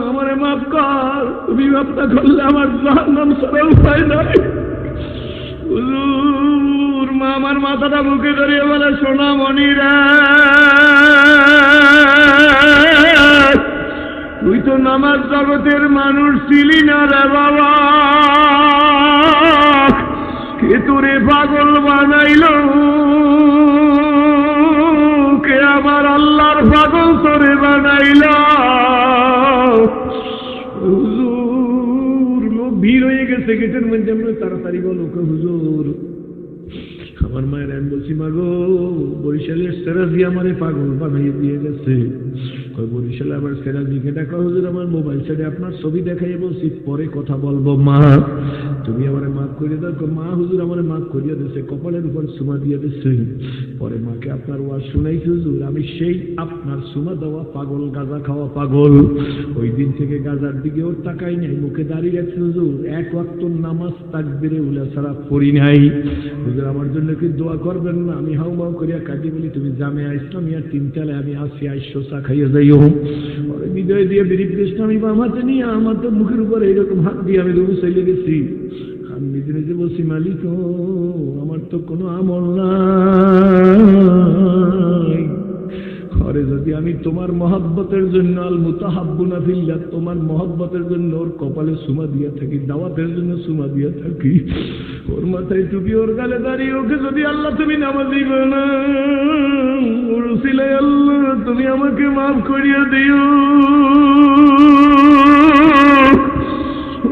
[SPEAKER 2] আমারে মাফ কর, তুমি মাফটা করলে আমার জাহান্নাম ছাড়া উপায় নাই। হুজুর মা আমার মাথাটা বুকে করিয়ে বলে, সোনা মনিরা তুই তো নামাজ জগতের মানুষ ছিলি না রে বাবা, কে তোরে পাগল বানাইল? কে আমার আল্লাহর পাগল তোরে বানাইল? হুজুর লোক ভিড় হয়ে গেছে গেটের মধ্যে, তাড়াতাড়ি বলো হুজুর। আমার মায়ের আমি বলছি, মা গো বরিশালের সেরাজি আমারে পাগল বানাইয়ে দিয়ে গেছে।
[SPEAKER 1] কই বরিশালে আবার সেরাজিকে ডাকা, হুজুর আমার মোবাইল ছেড়ে আপনার ছবি দেখাই বলছি পরে কথা বলবো, মা তুমি আমারে মাফ করিয়ে দাও। মা হুজুর আমারে মাফ করিয়ে দিয়েছে, কপালের উপর সুমা দিয়ে দিচ্ছে। পরে মাকে আপনার ওয়াজ শুনাইছি, হুজুর আমি সেই আপনার সুমা দেওয়া পাগল, গাঁজা খাওয়া পাগল। ওই দিন থেকে গাঁজার দিকে ওর তাকাই নাই, মুখে দাঁড়িয়ে রাখছি হুজুর, এক ওয়াক্ত নামাজ তাকবীরে উলা ছাড়া পড়ি নাই। হুজুর আমার জন্য কি দোয়া করবেন না? আমি হাউমাউ করিয়া কাঁদি, বলি তুমি জামিয়া ইসলামিয়ার 3 তলায় আমি আসি, আইসো চা খাইয়া যাইও। পরে বিজয় দিয়ে বিরিপ ইসলামী বা আমাকে নিয়ে আমার তো মুখের উপরে এইরকম হাত দিয়ে আমি রুমে চলে গেছি। আমি নিজে নিজে বলছি, মালিক আমার তো কোনো আমল নাই, ঘরে যদি আমি তোমার মহব্বতের জন্য, আল মুতাহাব্বুনা ফিল্লাহ, তোমার মহব্বতের জন্য ওর কপালে সুমা দিয়া থাকি, দাওয়াতের জন্য সুমা দিয়া থাকি, ওর মাথায় টুপি, ওর গালে দাঁড়িয়ে, ওকে যদি আল্লাহ তুমি নামাজি বানাও, ওর উসিলায় আল্লাহ তুমি আমাকে মাফ করিয়া দিও।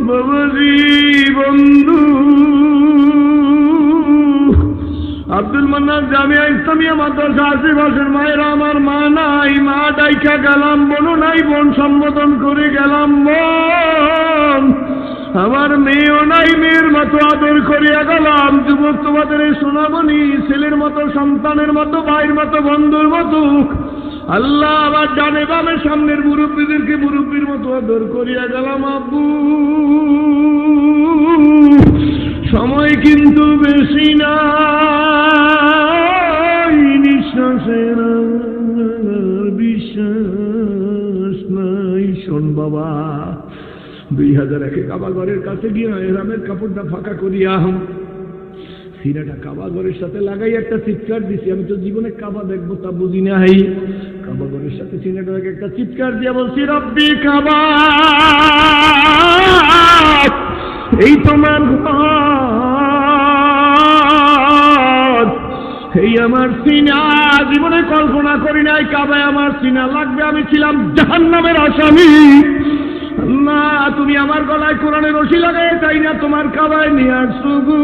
[SPEAKER 1] বাবাজি বন্ধু আব্দুল মান্নান জামিয়া ইসলামিয়া মাদ্রাসা আশিপাশের মায়েরা, আমার মা নাই, মা ডাইকা গেলাম, বোনও নাই, বোন সম্বোধন করে গেলাম বোন। আমার মেয়েও নাই, মেয়ের মতো আদর করিয়া গেলাম। যুবক তোমাদের এই সোনামণি, ছেলের মতো, সন্তানের মতো, ভাইয়ের মতো, বন্ধুর মতো, আল্লাহ আবার ডানে বামে সামনের মুরব্বীদেরকে মুরব্বীর মতো আদর করিয়া গেলাম। আব্বু সময় কিন্তু বেশি নাই, নিঃশ্বাসের বিশ্বাস নাই। শোন বাবা, 2001 কাবাঘরের কাছে গিয়ে এরামের কাপড়টা ফাঁকা করিয়া সিনাটা কাবাঘরের সাথে লাগাই একটা চিৎকার দিছি। আমি তো জীবনে কাবা দেখবো তা বুঝি নাই। কাবাঘরের সাথে সিনাটা একটা চিৎকার দিয়া বলছি, রব্বি কাবা, এই তোমার ঘর, এই আমার সিনা। জীবনে কল্পনা করি নাই কাবায় আমার সিনা লাগবে। আমি ছিলাম জাহান্নামের আসামি। না, তুমি আমার গলায় কোরআনের রশি লাগাই চাই না, তোমার কাবায় নিয়ে আসো গো।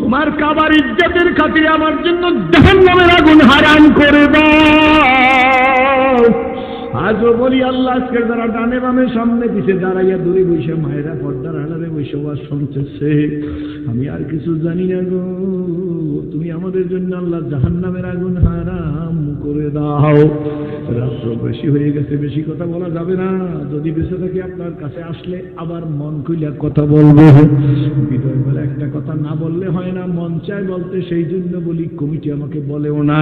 [SPEAKER 1] তোমার কাবার ইজ্জতের খাতিরে আমার জন্য জাহান্নামের আগুন হারাম করে দাও। আজও বলি আল্লাহ, আজকের যারা ডানে বামে সামনে পিছে দাঁড়াইয়া দূরে বসে মায়েরা পর্দার আড়ালে বসে ওয়াজ শুনতেছে, আমি আর কিছু জানি না গো, তুমি আমাদের জন্য আল্লাহ জাহান্নামের আগুন হারাম করে দাও। রাত্র বেশি হয়ে গেছে, বেশি কথা বলা যাবে না। যদি বেঁচে থাকি আপনার কাছে আসলে আবার মন খুইলা কথা বলবো। বিদায় বেলা একটা কথা না বললে হয় না, মন চায় বলতে, সেই জন্য বলি। কমিটি আমাকে বলেও না।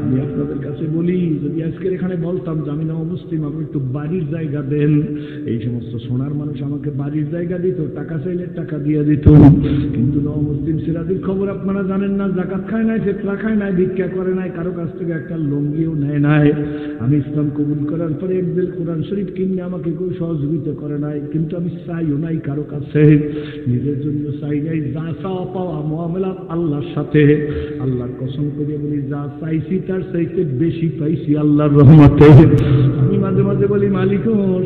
[SPEAKER 1] আমি আপনাদের কাছে বলি, যদি আজকের এখানে বলতাম যে আমি মুসলিম, আমাকে একটু বাড়ির জায়গা দেন, এই সমস্ত সোনার মানুষ আমাকে বাড়ির জায়গা দিত, টাকা চাইলে টাকা দিয়ে দিত। কিন্তু মুসলিম সিরাজির খবর আপনারা জানেন না। জাকাত খায় নাই, ফিতরা খায় নাই, ভিক্ষা করে নাই, কারো কাছ থেকে একটা লঙ্গিও নেয় নাই। আমি ইসলাম কবুল করার পরে একদিন কোরআন শরীফ কিনে আমাকে কেউ সহযোগিতা করে নাই। কিন্তু আমি চাইও নাই কারো কাছে, নিজের জন্য চাই নাই। যা চাওয়া পাওয়া মুআমালা আল্লাহর সাথে। আল্লাহর কসম করে বলি, যা চাইছি তার চাইতে বেশি পাইছি আল্লাহর রহমতে। আমি মাঝে মাঝে বলি, মালিক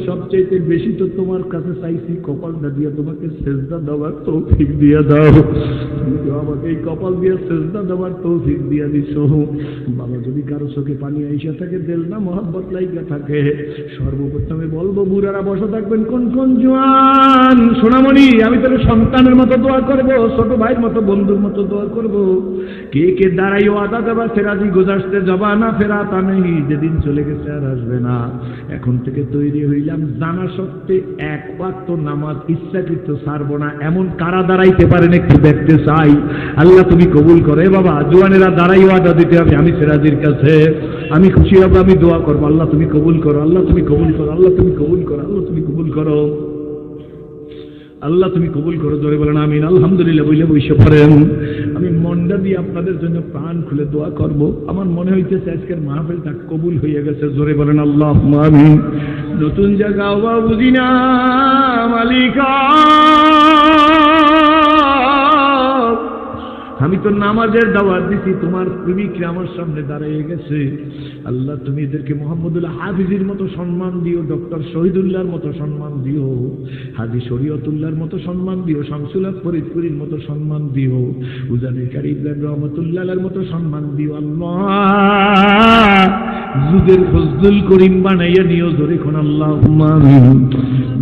[SPEAKER 1] সবচাইতে বেশি তো তোমার কাছে চাইছি, কপালটা দিয়ে তোমাকে সেজদা দেওয়ার তৌফিক দিয়ে দাও। তুমি তো আমাকে এই কপাল দিয়ে সেজদা দেওয়ার তৌফিক দিয়ে দিছো। বাবা, যদি কারো চোখে পানি আইসা থাকে, দিল না মহব্বত লাইগা থাকে, সর্বপ্রথমে বলবো বুড়ারা বসে থাকবেন, কোন কোন জওয়ান সোনামণি, আমি তোর সন্তানের মতো দোয়া করবো, ছোট ভাইয়ের মতো, বন্ধুর মতো দোয়া করবো। কে কে দাঁড়াইও আদা দেবা ফেরাজি গুজারতে যাবা না, ফেরাতা নেই, যেদিন চলে গেছে আর আসবে না। এখন থেকে তৈরি হইলাম, জানা সত্ত্বে এক ওয়াক্ত নামাজ ইচ্ছাকৃত ছাড়বো না। এমন কারা দাঁড়াইতে পারেন একটু দেখতে চাই। আল্লাহ তুমি কবুল করে। বাবা জোয়ানেরা দাঁড়াইও আদা দিতে হবে, আমি ফেরাজির কাছে আমি খুশি হবো, আমি দোয়া করবো, আল্লাহ তুমি কবুল করো, আল্লাহ তুমি কবুল করো, আল্লাহ তুমি কবুল করো, আল্লাহ তুমি কবুল করো, আল্লাহ তুমি কবুল করো। জোরে বলেন আমিন। আলহামদুলিল্লাহ বইলে বসে পড়েন। আমি মনটা দিয়ে আপনাদের জন্য প্রাণ খুলে দোয়া করব। আমার মনে হইতেছে আজকের মাহফিলটা কবুল হয়ে গেছে। জোরে বলেন আল্লাহুম্মা আমিন। নতুন জায়গা বুঝি না মালিকা, আমি তো নামাজের দাওয়াত দিছি, তোমার প্রেমিকরা আমার সামনে দাঁড়িয়ে গেছে। আল্লাহ তুমি এদেরকে মুহাম্মদুল হাফিজের মতো সম্মান দিও, ডক্টর শহীদুল্লাহর মতো সম্মান দিও, হাজী শরীয়তুল্লাহর মতো সম্মান দিও, শামসুল হক ফরিদপুরীর মতো সম্মান দিও, উজানি কারি ইব্রাহিম রহমতুল্লাহর মতো সম্মান দিও। আল্লাহ যুগের ফজলুল করিম বানাইয়া নিও, ধরে কোন আল্লাহুম্মা আমিন।